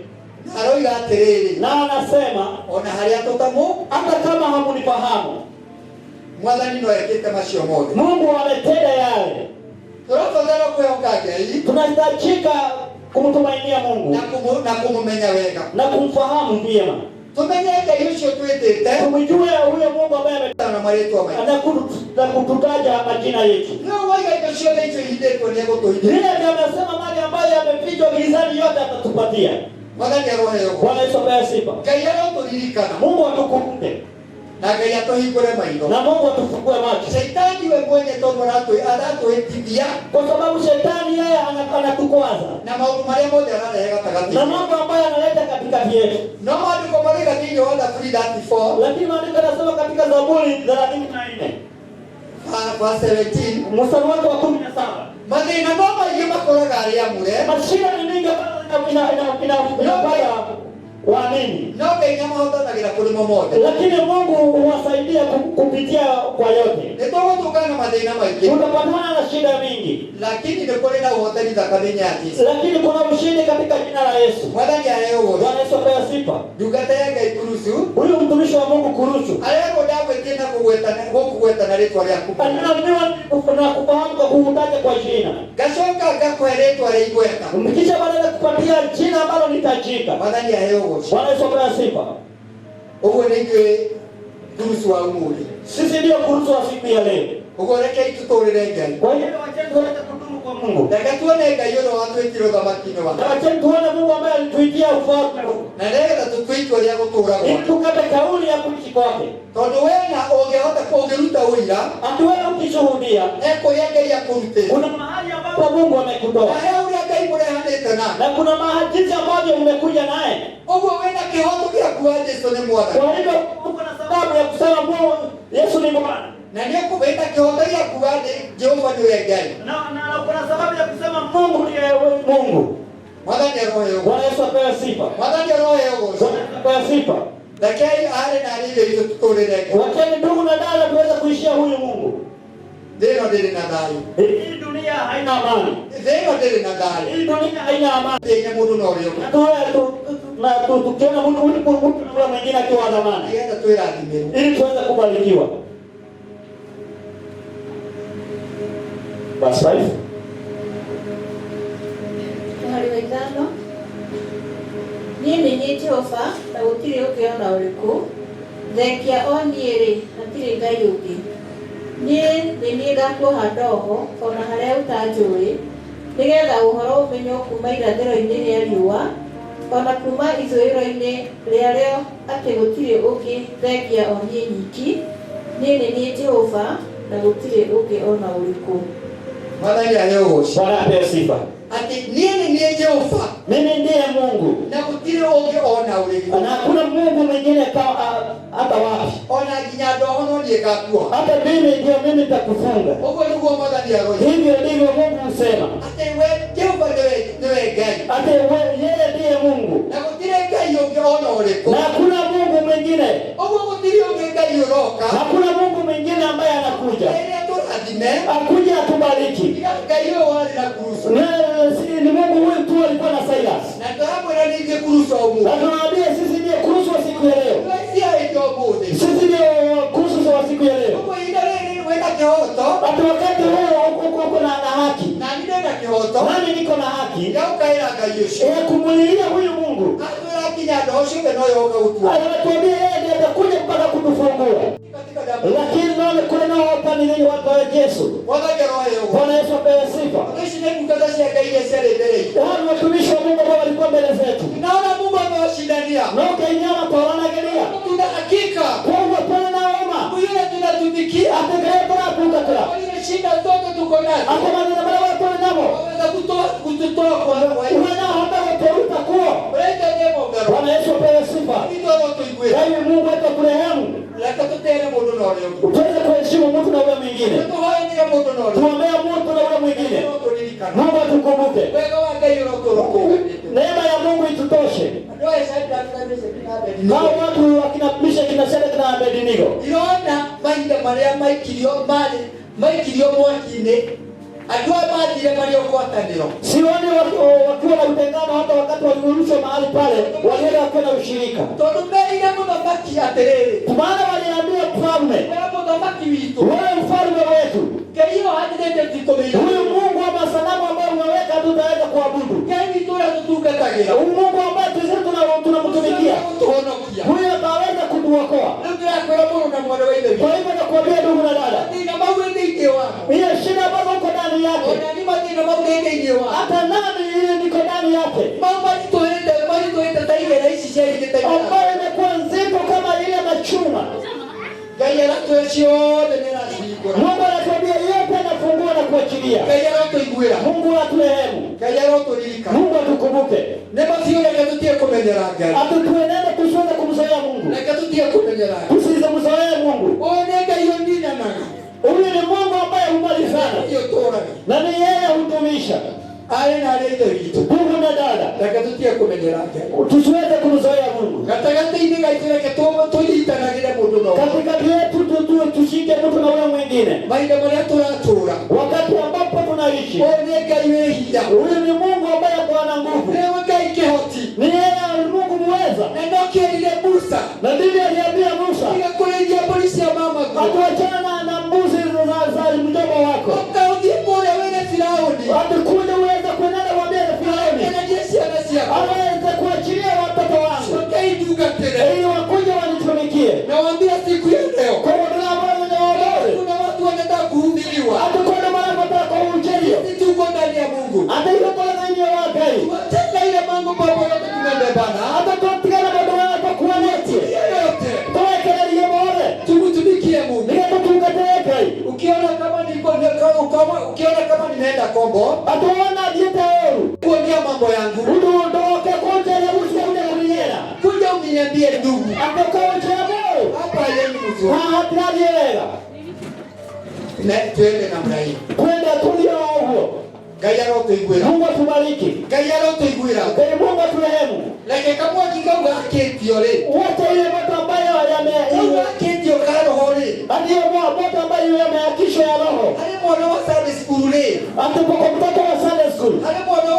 S2: Aroiga atiriri.
S3: Na anasema
S2: ona haria tutamu,
S3: hata kama hamunifahamu,
S2: Mwathani no ekite macio mothe.
S3: Mungu ametenda yale.
S2: Turabatara kwĩhoka Ngai.
S3: Tunahitajika kumtumainia Mungu
S2: na kumumenya wega
S3: na kumfahamu vyema.
S2: Tumenye Ngai ucio twitite.
S3: Tumjue huyo Mungu ambaye
S2: ametana maritwa maitũ.
S3: Na kututaja majina yetu.
S2: No waiga indo ciothe icio ihithĩtwo nĩ egũtũhithia.
S3: Yeye ndiye amesema mali ambayo yamefichwa gizani yote atatupatia.
S2: Mwathani aroheo.
S3: Bwana Yesu apewe sifa.
S2: Ngai arotũririkana.
S3: Mungu atukumbuke.
S2: Na Ngai atũhingũre maitho.
S3: Na Mungu atufungue macho.
S2: Shetani we mwenye tondũ aratũhĩtithia.
S3: Kwa sababu shetani yeye anatukwaza.
S2: Na maũndũ marĩa mothe ararehe gatagatĩ.
S3: Na mambo ambayo analeta katikati yetu.
S2: No maandĩko marĩ thĩinĩ wa Zaburi 34.
S3: Lakini maandiko yanasema katika Zaburi 34.
S2: Verse 17.
S3: Mstari wake wa 17.
S2: Mathĩna no maingĩ makoraga arĩa amũre.
S3: Mashida ni mingi inapata waamini.
S2: No Ngai nĩamahotanagĩra kũrĩ mo mothe.
S3: Lakini Mungu huwasaidia kupitia kwa yote.
S2: Nĩtũgũtũngana na mathĩna maingĩ.
S3: Tutapatana na shida mingi.
S2: Lakini nĩ kũrĩ na ũhotani thakame-inĩ ya Jesũ.
S3: Lakini kuna ushindi katika jina la Yesu.
S2: Mwathani aheo ũhoro.
S3: Bwana Yesu apewe sifa.
S2: Ndungata ya Ngai Kurusu.
S3: Huyu mtumishi wa Mungu Kurusu.
S2: Arero ndagwĩtie na gũkũgweta rĩtwa rĩaku.
S3: Anaambiwa na kufahamu kwa kutaja kwa jina.
S2: Gacoka ngakũhe rĩtwa rĩa igweta.
S3: Kisha baadaye kupatia jina ambalo ni tajika.
S2: Mwathani aheo ũhoro.
S3: Bwana Yesu apewe sifa.
S2: Ũguo nĩ ithuĩ Kurusu wa ũmũthĩ.
S3: Sisi ndio Kurusu wa siku ya leo.
S2: Ũguo reke itũtũrĩre Ngai.
S3: Kwa hiyo wacha tuweze kudumu kwa Mungu.
S2: Reke tuone Ngai ũrĩa watwĩtire ũthamaki-inĩ wake.
S3: Wacha tuone Mungu ambaye alituitia ufalme huu.
S2: Na nĩgetha tũtue itua rĩa gũtũũra gwake.
S3: Ili tukate kauli ya kuishi kwake.
S2: Tondũ wena ũngĩruta ũira.
S3: Ati wewe ukishuhudia.
S2: Ekũrĩa Ngai akũrutĩte.
S3: Kuna mahali ambapo Mungu amekutoa.
S2: Na he ũrĩa Ngai mũrehanĩte nawe.
S3: Na kuna mahali jinsi ambavyo umekuja naye.
S2: Ũguo wena kĩhoto gĩa kuoya Jesũ nĩ Mwathani.
S3: Kwa hivyo uko na sababu ya kusema Mungu Yesu ni Bwana.
S2: Na ndio kubeta kihotaria kuwade Jehova ndiye Ngai.
S3: Na kuna sababu ya kusema Mungu ndiye Mungu.
S2: Mwadhani roho yako.
S3: Bwana Yesu apewe sifa.
S2: Mwadhani roho yako.
S3: Apewe sifa.
S2: Lakini ale na ile hizo tukoreleka.
S3: Wakati ndugu na dada tuweza kuishia huyu Mungu.
S2: Ndio ndio na dai.
S3: Hii dunia haina amani.
S2: Ndio ndio na dai.
S3: Hii dunia haina amani.
S2: Yenye mtu na roho.
S3: Na tukiona mtu mwingine akiwa na amani.
S2: Yeye tu radhi.
S3: Ili tuweze kubarikiwa. Verse 5.
S4: Hari wa ithano. Niĩ nĩ niĩ Jehova na gũtirĩ ũngĩ ona ũrĩkũ. Thekia o niĩ rĩ hatirĩ Ngai ũngĩ. Niĩ nĩ niĩ ngakuoha ndogo ona harĩa ũtanjũĩ, nĩgetha ũhoro ũmenywo kuuma irathĩro-inĩ rĩa riũa ona kuuma ithũĩro-inĩ rĩarĩo atĩ gũtirĩ ũngĩ thekia o niĩ nyiki. Niĩ nĩ niĩ Jehova na gũtirĩ ũngĩ ona ũrĩkũ.
S2: Mwadhani ayogo.
S3: Bwana apewe sifa.
S2: Ati niye ndiye Jehova.
S3: Mimi ndiye Mungu.
S2: Na kutile oge ona uliku.
S3: Na hakuna Mungu mwingine hata wapi.
S2: Ona ginyado ono ndiye kakua.
S3: Hata mimi nitakufunga.
S2: Ogo ndugu mwadhani ayogo.
S3: Hivyo ndivyo Mungu husema.
S2: Ati we Jehova ndiye Ngai.
S3: Ati yeye ndiye Mungu.
S2: Na kutile Ngai oge ona uliku.
S3: Na hakuna Mungu mwingine.
S2: Ogo kutile oge Ngai uroka.
S3: Hakuna Mungu mwingine ambaye anakuja. Akuja atubariki.
S2: Ngai yo wale na kurusu.
S3: Ni Mungu huyu tu alikuwa na Silas.
S2: Na tarabu na nije kurusu au Mungu.
S3: Na tunawaambia sisi ndiye kurusu wa siku ya leo. Sisi ndiye kurusu wa siku ya leo. Hata wakati huo uko na haki. Nani niko na haki? Kumulilia huyu Mungu. Anatuambia yeye ndiye atakuja mpaka kutufungua. Lakini wale kule nao hapa ni watu wa Yesu. Bwana Yesu apewe sifa. Wale watumishi wa Mungu ambao walikuwa mbele zetu.
S2: Naona Mungu amewashindania.
S3: Na ukainyama kwa wanaangalia.
S2: Tuna hakika.
S3: Kwa pale naoma.
S2: Yule tunatumikia.
S3: Atakaye bora kutoka.
S2: Wale shida zote tuko nazo.
S3: Akoma ni baba watu namo.
S2: Waweza kutoa kwa wewe.
S3: Unaona hata wapeuta kwa.
S2: Leta demo garo.
S3: Bwana Yesu apewe sifa.
S2: Ndio watu igwe.
S3: Wewe Mungu wetu kurehemu.
S2: Leta tutene mundu na wewe.
S3: Tuweze kuheshimu mtu na wewe mwingine.
S2: Tuwaambie mundu na wewe.
S3: Tuombee mtu na wewe mwingine. Mungu atukumbuke.
S2: Wewe wake yule utoroku.
S3: Neema ya Mungu itutoshe. Hao watu wakinabisha kinasema kina Abednego.
S2: Iliona maida Maria maikirio mwakine. Adua maji ya Maria kwa tandiro.
S3: Sioni wakiwa na utengano hata wakati walirushwa mahali pale walienda kwenda ushirika.
S2: Tumeina mabaki aterere.
S3: Maana waliambia mfalme. Wewe mfalme wetu.
S2: Hiyo hadi ndio
S3: huyu Mungu wa masanamu ambao umeweka tutaweza kuabudu. Mungu ambaye tunamtumikia. Huyu ataweza kutuokoa. Kwa hivyo nakuambia ndugu na dada. Hiyo shida ambayo uko ndani yake. Hata nami ile niko ndani yake. Ambayo imekuwa nzito kama ile machuma. Mungu anatuambia yote anafungua na kuachilia. Mungu aturehemu. Mungu atukumbuke. Atutuenende tusiweze kumzoea Mungu. Tusimzoee Mungu. Huyu ni Mungu ambaye humali sana. Na ni yeye hutumisha. Mungu na dada. Tusiweze kumzoea Mungu. Katikati yetu tushike mtu na ule mwingine. Wakati ambapo tunaishi. Huyu ni Mungu ambaye ana nguvu. Ni yeye Mungu muweza. Na ndiye aliambia Musa. Atuachana na mbuzi za mdomo wako. Atakuja uweza kuenenda mwambie Firauni. Aweze kuachilia watoto wangu. Ili wakuja wanitumikie.
S2: Nawaambia siku ya leo.
S3: Kwa wadala ambao ni
S2: kuna watu wanataka kuhubiriwa.
S3: Atakwenda mara kwa kuhubiriwa.
S2: Sisi tuko ndani ya Mungu.
S3: Ataiko kwa ndani ya wagai.
S2: Watenda ile mambo baba yote tumebebana.
S3: Atatukana baba wako kwa neti.
S2: Yote.
S3: Toa kelele ya bore.
S2: Tumtumikie Mungu.
S3: Nikatukateka.
S2: Ukiona kama nimeenda Kongo,
S3: ataona dieta yao.
S2: Kuambia mambo yangu.
S3: Ndoke konje ya usiye
S2: kuja uniambie ndugu.
S3: Atakoje hapo.
S2: Hapa yeye mzuri.
S3: Hapa ndiye.
S2: Na twende namna hii.
S3: Twende tulio huo.
S2: Gayaro tuigwira.
S3: Mungu atubariki.
S2: Gayaro tuigwira.
S3: Mungu aturehemu.
S2: Leke kama kikauga aketio le.
S3: Wote ile moto ambayo
S2: Kauga aketio karo hore.
S3: Ndio moto ambayo yameakishwa ya roho.
S2: Ale mwana wa Sunday school le.
S3: Atuko mtoto wa Sunday school.
S2: Ale mwana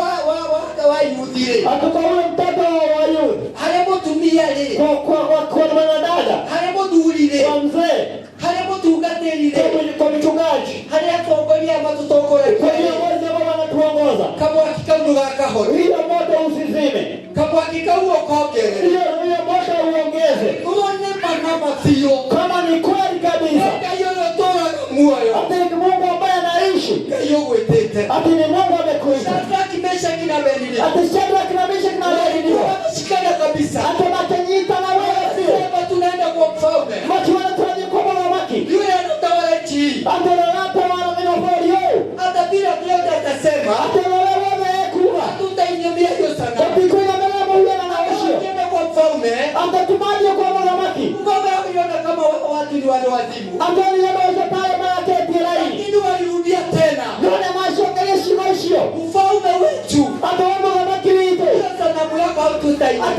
S2: wa youth le.
S3: Atuko mtoto wa youth.
S2: Ale mutumia le.
S3: Kwa mwanadada.
S2: Ale mudhuri le.
S3: Kwa mzee.
S2: Ale mutungateli le.
S3: Kwa mchungaji.
S2: Ale atongoria matutokore.
S3: Kwa viongozi ambao wanatuongoza.
S2: Kama kikauga kahoro.
S3: Ile moto usizime.
S2: Kama kikauga kokere.
S3: Ile moto uongeze.
S2: Uone manama sio.
S3: Kama ni kweli kabisa.
S2: Kayono tora muoyo.
S3: Ati Mungu ambaye anaishi.
S2: Kayowe tete.
S3: Ati ni Mungu amekuita.
S2: Sasa kimesha kinabadilika.
S3: Ati Shadraka na Meshaki kinabadilika.
S2: Shikana kabisa.
S3: Ati Makenyita na wewe sio.
S2: Sasa tunaenda kwa mfalme.
S3: Makiwana tunaje kwa Maki.
S2: Yule anatawala nchi.
S3: Ati anapa wana minofolio.
S2: Hata bila vyote atasema.
S3: Ati wewe kuwa.
S2: Hatutainyamia hiyo sana.
S3: Ati kuna mama huyu anaishi.
S2: Tunaenda kwa mfalme.
S3: Ati tumaje kwa Maki.
S2: Mfalme aliona kama watu ni wale wazimu.
S3: Ati anaweza pale mara tirai.
S2: Lakini walirudia tena.
S3: Yule mashokelea shimoshio.
S2: Mfalme wetu.
S3: Ati Maki wito.
S2: Sasa namu yako hatutainyamia.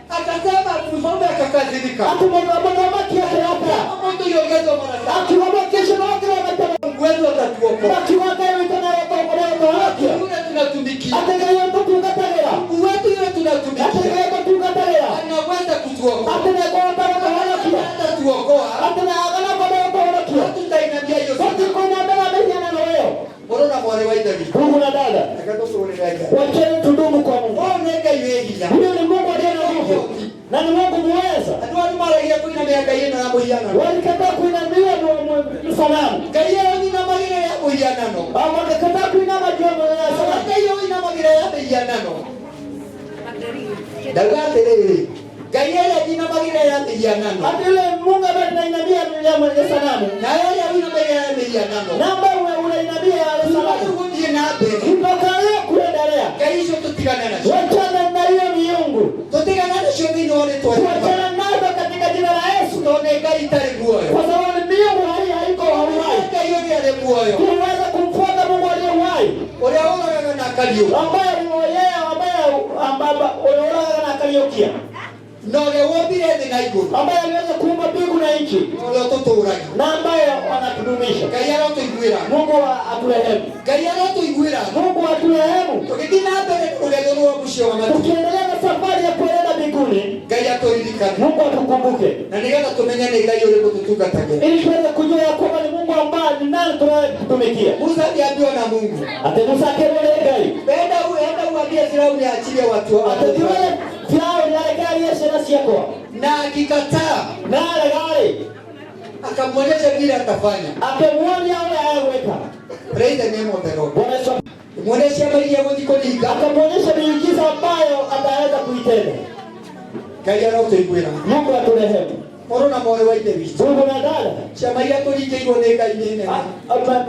S3: Ati
S2: akasema mfalme akakadhirika.
S3: Ati Maki hapa.
S2: Mungu yongeza mara tatu.
S3: Ati kesho na
S2: Mungu atatuokoa.
S3: Ati wakae tena watu
S2: Yule tunatumikia.
S3: ati ngayo tukategera.
S2: Mungu wetu yule tunatumikia.
S3: Ati ngayo tukategera.
S2: Anaweza kutuokoa.
S3: Ati na kwa
S2: atatuokoa.
S3: ati na agana kwa
S2: Hatutainamia hiyo.
S3: ati kuna mbele amejana na wewe.
S2: Mbona mwale wa David.
S3: Mungu na dada. Wacheni tudumu kwa Mungu.
S2: Nega yehinya.
S3: Huyo ni Mungu aliye na nguvu. Na ni Mungu muweza.
S2: Adwani mara ya kuina miaka yenu na muhiana.
S3: Walikataa kuinamia sanamu.
S2: Kaya ni na magina ya muhiana no.
S3: Wakakataa kuinama juu ya sanamu.
S2: Kaya ni na magina ya muhiana no. Dagate le. Kaya ni na magina ya muhiana no.
S3: Ati yule Mungu ambaye tunainamia ya sanamu.
S2: Na yeye ni na magina ya muhiana no.
S3: Namba unainamia ya sanamu.
S2: Ndiye na bere.
S3: Tunakalea kuendelea.
S2: Kaya hizo tutigana na.
S3: Wachana na hiyo miungu.
S2: Tutigana na shobi no ole tuwa.
S3: Wachana nazo katika jina la Yesu.
S2: Tuone gari tare buoyo.
S3: Kwa sababu miungu haiko hai.
S2: Kaya ni ale buoyo.
S3: Tunaweza kumfuata Mungu aliye hai.
S2: Ole ona na kalio.
S3: Ambaye yeye ambaye oleola na kaliokia.
S2: Nore wobire ni na iguru.
S3: Ambaye aliweza kuumba mbingu na nchi.
S2: Ole tuturagi.
S3: Na ambaye anatudumisha.
S2: Kaya ro tuigwira.
S3: Mungu aturehemu.
S2: Kaya ro tuigwira.
S3: Mungu aturehemu.
S2: Tukidina mbele ulegero wa mwisho wa matu.
S3: Tukiendelea na safari ya kuenda mbinguni.
S2: Kaya turidika.
S3: Mungu atukumbuke.
S2: Na nigana tumenyane kaya yule kututugatage.
S3: Ili tuweze kujua ya kwamba ni Mungu ambaye ni nani tunayemtumikia.
S2: Musa aliambiwa na Mungu.
S3: Ate Musa kelele gari.
S2: Enda uambie Firauni aachilie watu wa
S3: Ate yule Firauni gari Yesu anasiako.
S2: na akikataa.
S3: Na gari.
S2: Akamwonyesha vile atafanya.
S3: Akamwonyesha yule ayeweka.
S2: Praise the name of the Lord.
S3: Bwana Yesu.
S2: Mwonyesha habari ya kujikodika.
S3: Akamwonyesha miujiza ambayo ataweza kuitenda.
S2: Kaya ro tuigwira.
S3: Mungu aturehemu.
S2: Corona more wa David.
S3: Mungu na dada.
S2: Chama ya tulike iboneka inene.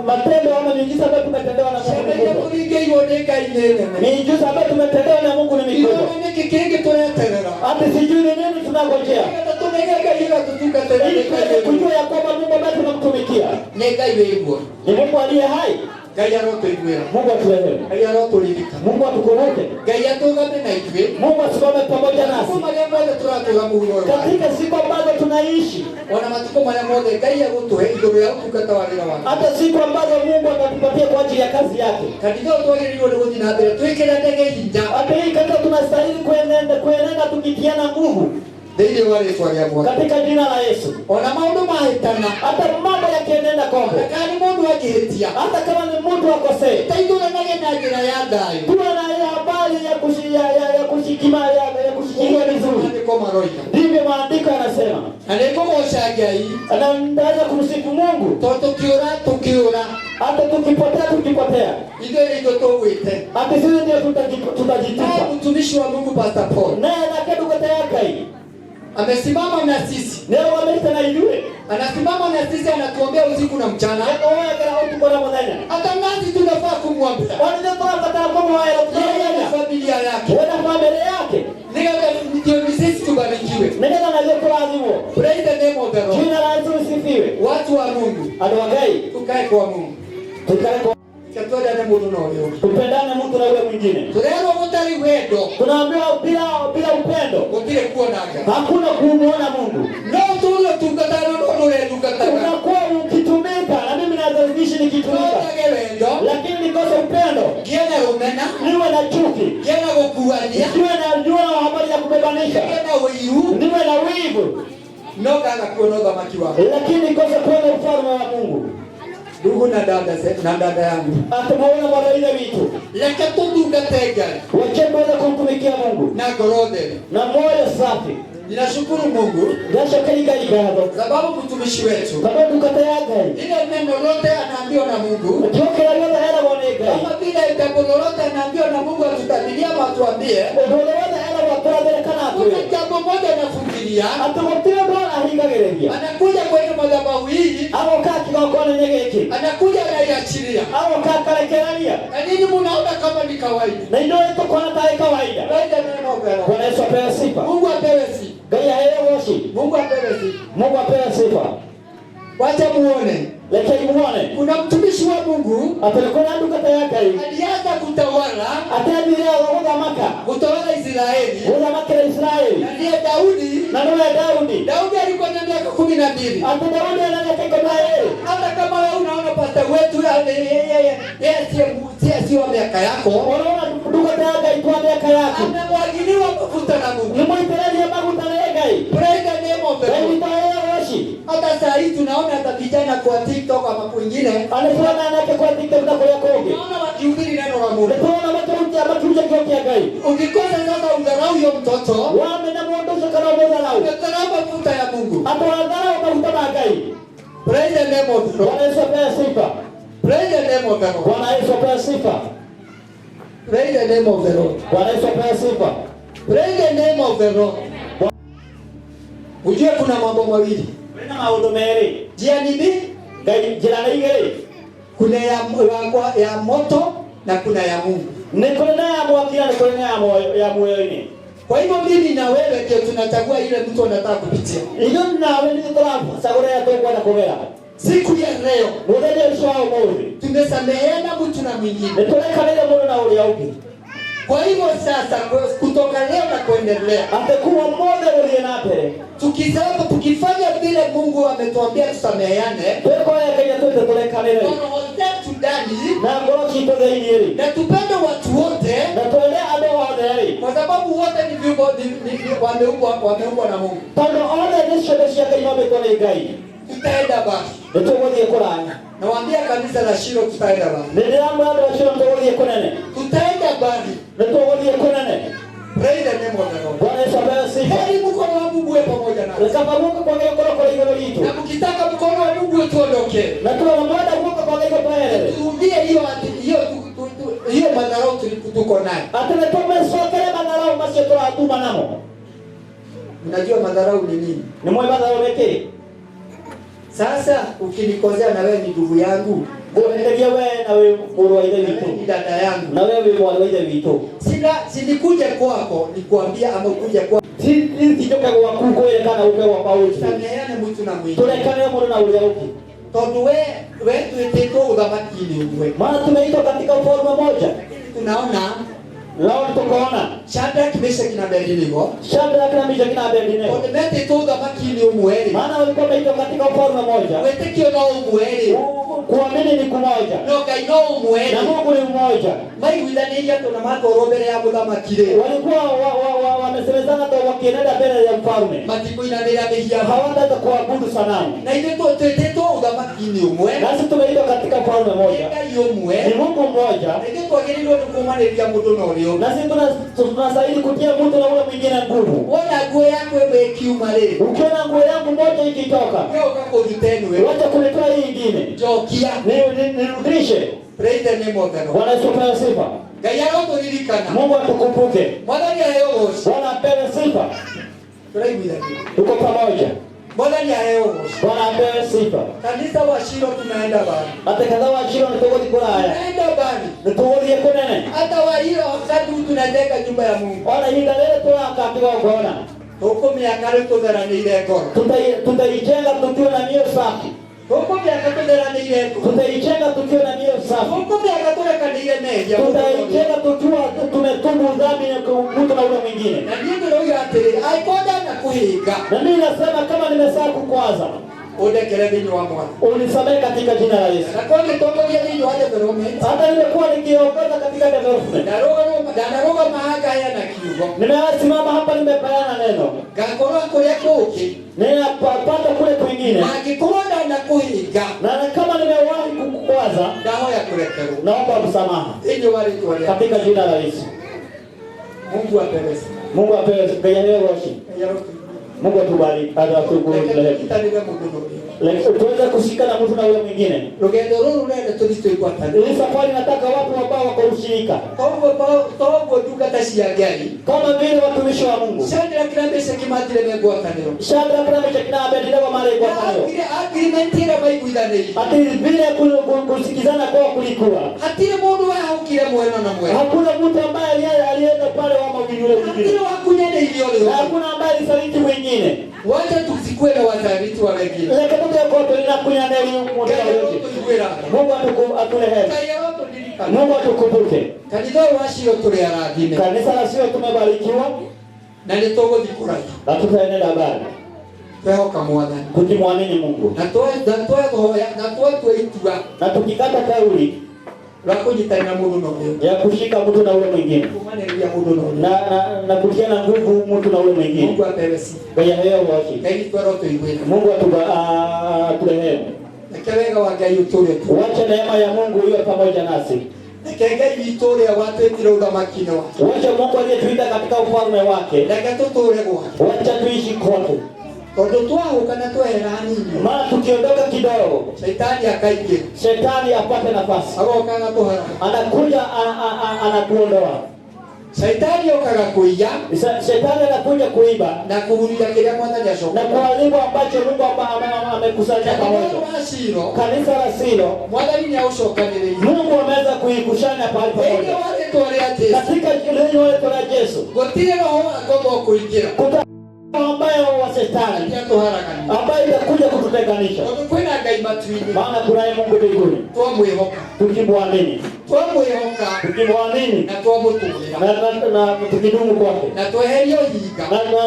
S3: Matendo ama miujiza ambayo tumetendewa na Mungu.
S2: Chama ya tulike iboneka inene.
S3: Miujiza ambayo tumetendewa na Mungu ni mikubwa.
S2: Ile ni kikenge tunaterera.
S3: Hata sijui ni nini tunangojea.
S2: Tumegeka ila tutuka tena.
S3: Ili kujua ya kwamba Mungu ambaye tunamtumikia
S2: Nega iwe hivyo.
S3: ni Mungu aliye hai.
S2: Kaya ro tuigwira.
S3: Mungu aturehemu.
S2: Kaya ro turidika.
S3: Mungu atukumbuke.
S2: Kaya tugambe na itwe.
S3: Mungu asimame pamoja nasi.
S2: Kwa maana moja tunatoka muhuro.
S3: Katika siku ambazo tunaishi,
S2: Wana matiko mara moja kaya gutuhe iguru ya utukata walira wangu.
S3: hata siku ambazo Mungu atatupatia kwa ajili ya kazi yake.
S2: Katika utwali ndio ndio jina mbele. Tuikira ndege hinja.
S3: Hata hii katika tunastahili kuenenda tukitiana nguvu
S2: Ndio wale swali ya Bwana.
S3: katika jina la Yesu.
S2: Ona maundu mahitana.
S3: Hata mambo yakienenda kombo,
S2: Kani mundu akihitia.
S3: hata kama ni mtu akosee,
S2: Taidura nage na gira ya dai.
S3: tuwe na ile habari ya kushikilia vizuri.
S2: Ndiko maroika.
S3: Ndivyo maandiko yanasema.
S2: Aneko moshagia hii.
S3: Anaweza kumsifu Mungu
S2: Toto tukiura.
S3: hata tukipotea.
S2: Ndio towete.
S3: Hata sisi ndio tutajitupa.
S2: Mtumishi wa Mungu Pastor Paul.
S3: Naye anakedu kutayaka hii.
S2: Amesimama na sisi.
S3: Leo wameleta na ijue.
S2: Anasimama na sisi anatuombea usiku na mchana.
S3: Oya kala watu kwa Ramadhani.
S2: Hata nasi tunafaa kumwombea.
S3: Wanaweza kupata kama wao
S2: Yeye na familia yake.
S3: wana familia yake.
S2: Ndio sisi tubarikiwe.
S3: Nenda na leo kwa adhimu.
S2: Praise the name of the Lord.
S3: Jina la Yesu sifiwe.
S2: Watu watu wa Mungu.
S3: Adogai.
S2: Tukae kwa Mungu.
S3: Tukae kwa
S2: Katodane mtu na huyo.
S3: Tupendane mtu na yule mwingine.
S2: Tulero mutari wendo.
S3: Tunaambiwa bila upendo.
S2: Utile kuonaga.
S3: Hakuna kumuona Mungu.
S2: Ndio tulo tukatana ndio tukatana.
S3: Unakuwa ukitumika na mimi nadhalishi nikitumika. Lakini nikosa upendo.
S2: Kiana umena.
S3: Niwe na chuki.
S2: Kiana kukuania.
S3: Niwe na jua habari ya kubebanisha.
S2: Kiana wivu.
S3: Niwe na wivu.
S2: Noga na kuonoga makiwa.
S3: Lakini nikosa kuona ufalme wa Mungu.
S2: Ndugu na dada yangu.
S3: Atamuona mara ile vitu.
S2: Leka tudungatega.
S3: Wachembeza kumtumikia Mungu.
S2: Na gorode.
S3: Na moyo safi.
S2: Ninashukuru Mungu.
S3: Sababu
S2: mtumishi wetu.
S3: Sababu katayaga.
S2: Ile neno lote anaambiwa na Mungu.
S3: Toke la yote hela boneka.
S2: Kama vile jambo lolote anaambiwa na Mungu atutabilia atuambie.
S3: Ndio hela watoa kana tu.
S2: Kuna jambo moja anafungilia.
S3: Atamotea bora ahingageregia.
S2: Anakuja kwenye madhabahu hii.
S3: Au kaki kwa nyegeki.
S2: Anakuja anaiachilia.
S3: Au kaka kalekeania.
S2: Na nini mnaona kama ni kawaida?
S3: Na ndio ito kwa nata kawaida.
S2: Kawaida neno bwana.
S3: Bwana Yesu apewe sifa.
S2: Mungu apewe sifa.
S3: Gaya yeye woshi.
S2: Mungu apewe sifa.
S3: Mungu apewe sifa.
S2: Wacha muone.
S3: Lakini muone.
S2: Kuna mtumishi wa Mungu
S3: atalikuwa na duka tayari.
S2: Alianza kutawala.
S3: Ataendelea kuoga maka.
S2: Kutawala Israeli.
S3: Kuoga maka Israeli.
S2: Na ndiye Daudi.
S3: Na ndiye Daudi.
S2: Daudi alikuwa na miaka 12.
S3: Hata Daudi ana miaka 12.
S2: Hata kama wewe unaona pasta wetu yeye sio miaka yako.
S3: Unaona duka tayari itwa miaka yako.
S2: Amemwagiliwa mafuta na Mungu.
S3: Ni mwitirani ya mafuta na yeye.
S2: Praise the name of the Lord.
S3: Hata
S2: saa hii tunaona hata vijana kwa TikTok ama kwingine
S3: anafanya anake kwa TikTok na kwa Kongo.
S2: Tunaona wakihubiri neno la Mungu.
S3: Tunaona maturuja kwa gai.
S2: Ukikosa sasa udharau huyo mtoto,
S3: wame na muondosha kama udharau.
S2: Udharau mafuta ya Mungu.
S3: Hapo udharau mafuta ya gai.
S2: Praise the name of the Lord.
S3: Bwana Yesu apewe sifa.
S2: Praise the name of the Lord.
S3: Bwana Yesu apewe sifa.
S2: Praise the name of the Lord.
S3: Bwana Yesu apewe sifa.
S2: Praise the name of the Lord. Ujue kuna mambo mawili.
S3: Kuna maono meri.
S2: Jia nini?
S3: Jina igere.
S2: Kuna ya moto na kuna ya Mungu.
S3: Ni kuna ya mwaki na kuna ya moyoni.
S2: Kwa hivyo mimi na wewe ndio tunachagua ile mtu anataka kupitia.
S3: Hiyo na wewe ndio tunachagua ya toka na kuvera.
S2: Siku ya leo,
S3: modele shwao mori.
S2: Tumesameheana mtu na mwingine.
S3: Nitoleka ile mbona na ule auki.
S2: Kwa hivyo sasa kutoka leo na kuendelea
S3: atakuwa mmoja ulienape.
S2: Tukifanya vile Mungu ametuambia tusameheane.
S3: Kwa hiyo Kenya tuende tuleka leo.
S2: Na
S3: ngoro kipo zaidi.
S2: Na tupende watu wote.
S3: Na tuende ado wote.
S2: Kwa sababu wote ni viungo wameumbwa na Mungu.
S3: Tano ole ni shida ya Kenya wametoa gai.
S2: Tutaenda basi.
S3: Nitogoje Qur'an.
S2: Nawaambia kanisa la Shiro tutaenda basi.
S3: Ndio mambo ya Shiro nitogoje Qur'an.
S2: Tutaenda basi.
S3: Nitogoje Qur'an.
S2: Praise the name of the Lord.
S3: Bwana Yesu asifiwe.
S2: Heri mkono wa Mungu uwe pamoja nasi.
S3: Kama Mungu kwa hilo hilo.
S2: Na mkitaka mkono wa Mungu tuondoke.
S3: Na tunamwomba Mungu kwa hilo pale.
S2: Turudie hiyo madharau tuko nayo.
S3: Atunatoa sokele madharau basi tuatuma namo.
S2: Mnajua madharau ni nini?
S3: Ni mwe madharau yake.
S2: Sasa ukinikosea na wewe ni ndugu yangu,
S3: ndio wewe na wewe moro ile vitu.
S2: Ni dada yangu.
S3: Na wewe moro ile vitu.
S2: Silikuja kwako nikuambia ama kuja kwa.
S3: Sitoka kwa kuko ile kana upewa Paulo.
S2: Sameheane mtu na mwingine.
S3: Tulekane moro na ule uki.
S2: Tondu wewe tuiteko udhamaki ni wewe.
S3: Maana tumeitwa katika ufalme mmoja.
S2: Tunaona
S3: lao tukaona
S2: Shadraka, Meshaki na Abednego.
S3: Shadraka na Meshaki na Abednego.
S2: Wamete toda makini umweli.
S3: Maana walikuwa wameitwa katika ufalme mmoja.
S2: Wetekio na umweli.
S3: Kuamini ni kumoja.
S2: No kai no umweli.
S3: Na Mungu ni mmoja.
S2: Mai widhania tuna matoro mbele ya muthamakire.
S3: Walikuwa wamesemezana tu wakienenda mbele ya mfalme.
S2: Matiko inaendelea mehia.
S3: Hawataka kuabudu sanamu.
S2: Na ile tuteto udhamakini umwe.
S3: Nasi tumeitwa katika ufalme mmoja. Ni Mungu mmoja.
S2: Na ile tuagelilo tukumanelia mtu na ulio.
S3: Nasi tunastahili kutia mtu na ule mwingine nguvu.
S2: Ona nguo yako imekiuma leo.
S3: Ukiona nguo yangu moja ikitoka,
S2: wewe ukakojiteni wewe.
S3: Wacha kulitoa hii nyingine.
S2: Jokia.
S3: Nirudishe.
S2: Praise the name of the Lord.
S3: Bwana Yesu apewe sifa.
S2: Gayaro tulilikana.
S3: Mungu atukumbuke.
S2: Mwana ni ayogoshi.
S3: Bwana apewe sifa. Tuko pamoja.
S2: Bwana ni ayogoshi.
S3: Bwana apewe sifa.
S2: Kanisa wa Shiro tunaenda bali.
S3: Hata kadha wa Shiro nitogodi kula haya.
S2: Tunaenda bali.
S3: Nitogodi kunene.
S2: Hata wa hiyo wakati tunajenga nyumba ya Mungu.
S3: Ona hii dalele tu akatiwa kuona.
S2: Huko miaka yetu dharani ile goro.
S3: Tutaijenga tukiwa na mioyo safi. Tutaijenga tukiwa na nia safi. Tutaijenga tukiwa tumetubu dhambi mtu na ule mwingine. Na mimi nasema kama nimesahau kukwaza, unisamehe katika jina la Yesu. Hata nimekuwa nikiongoza katika development, nimesimama hapa nimepeana neno, ninapata kule kwingine, na kama nimewahi kukwaza, naomba msamaha katika jina la Yesu. Mungu apewe. Mungu atubariki, atubariki. Tuweze kushika na mtu na yule mwingine. Ili safari nataka watu ambao wako ushirika. Kama vile watumishi wa Mungu. Shadraka, Meshaki na Abednego malegwataniro. Ati vile kusikizana kwa kulikuwa. Hakuna mtu ambaye alienda pale wa mawili yule mwingine. Hakuna ambaye alisaliti mwingine.
S2: Wacha tusikwe na wazaliti wa wengine.
S3: Mungu aturehemu. Mungu atukumbuke. Kanisa la Sio tumebarikiwa
S2: na nitogo dikurahi.
S3: Na tutaendelea mbele. Tukimwamini Mungu. Na tukikata kauli ya kushika mtu na ule mwingine, na kutiana nguvu mtu na ule mwingine. Mungu apewe. Mungu aturehemu. Wacha neema ya Mungu iwe pamoja nasi. Wacha Mungu aliyetuita katika ufalme wake. Wacha tuishi kote. Maana tukiondoka kidogo, Shetani apate nafasi. Anakuja anatuondoa.
S2: Shetani
S3: anakuja kuiba
S2: na kuhurika kile mwana jasho.
S3: Na kuharibu ambacho Mungu amekusanya pamoja. Kanisa la Silo, Mungu ameweza kuikusanya pale pamoja. Katika kile wale tuna Yesu. Ambayo wa Shetani ambaye itakuja kututenganisha. Maana kunaye Mungu mbinguni. Tukimwamini na tukidumu kwake,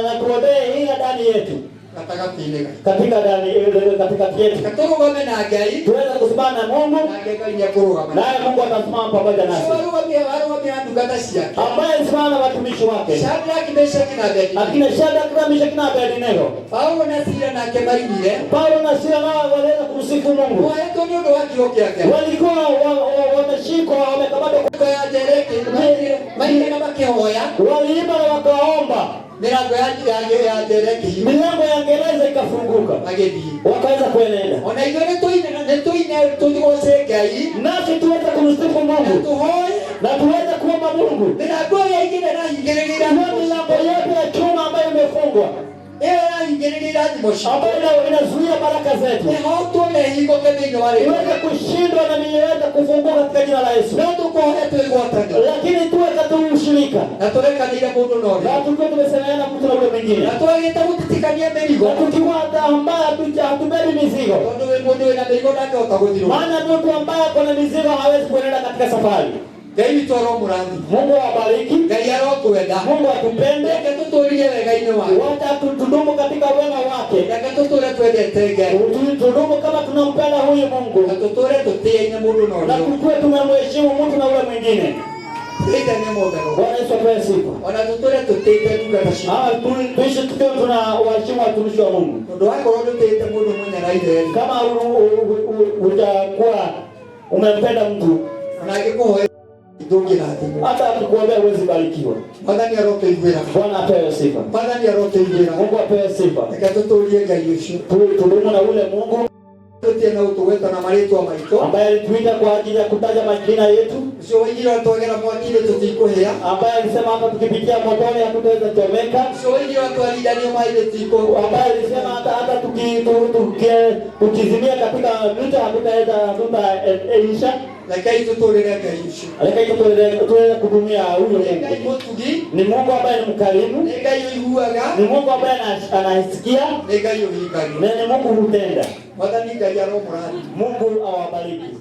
S3: na tuombee hii ndani yetu, katika yetu tuweze kusimama na Mungu, naye Mungu atasimama pamoja nasi, ambaye simama na watumishi wake. Akina Shadraka, Meshaki na Abednego, Paulo na Sila nao waliweza kumsifu Mungu. Walikuwa wameshikwa, wamekamatwa, waliimba na wakaomba. Milango ya gereza ikafunguka. Wakaweza kuenenda. Nasi tuweze kumsifu Mungu. Na tuweze kuomba Mungu. Milango yote ya chuma ambayo imefungwa, ambayo inazuia baraka zetu, iweze kushindwa na iweze kufunguka katika jina la Yesu. Lakini tuwe katika ushirika. Na tukiwa tumesemana mtu na ule mwingine. Na tukiwa ambaye hatubebi mizigo. Maana mtu ambaye kuna mizigo hawezi kuendelea katika safari. Mungu awabariki. Mungu atupende. Wacha tudumu katika wema wake. Tudumu kama tunampenda huyu Mungu. Na tukue tumemheshimu mtu na ule mwingine. Bwana Yesu apewe sifa. Tuishi tukiwa tunawaheshimu watumishi wa Mungu. Kama utakuwa umempenda mtu, hata akikuombea huwezi barikiwa. Bwana apewe sifa. Mungu apewe sifa. Tudumu na ule Mungu ambaye alituita kwa ajili ya kutaja majina yetu, ambaye alisema hata tukipitia motoni hatutaweza chomeka, ambaye alisema hata tukizimia katika mito hatutaisha.
S2: Lakini tutolelea Yesu.
S3: Lakini tutolelea kutumia huyo Mungu. Ni Mungu ambaye ni mkarimu. Ni Mungu ambaye anasikia. Ni Mungu hutenda. Mungu awabariki.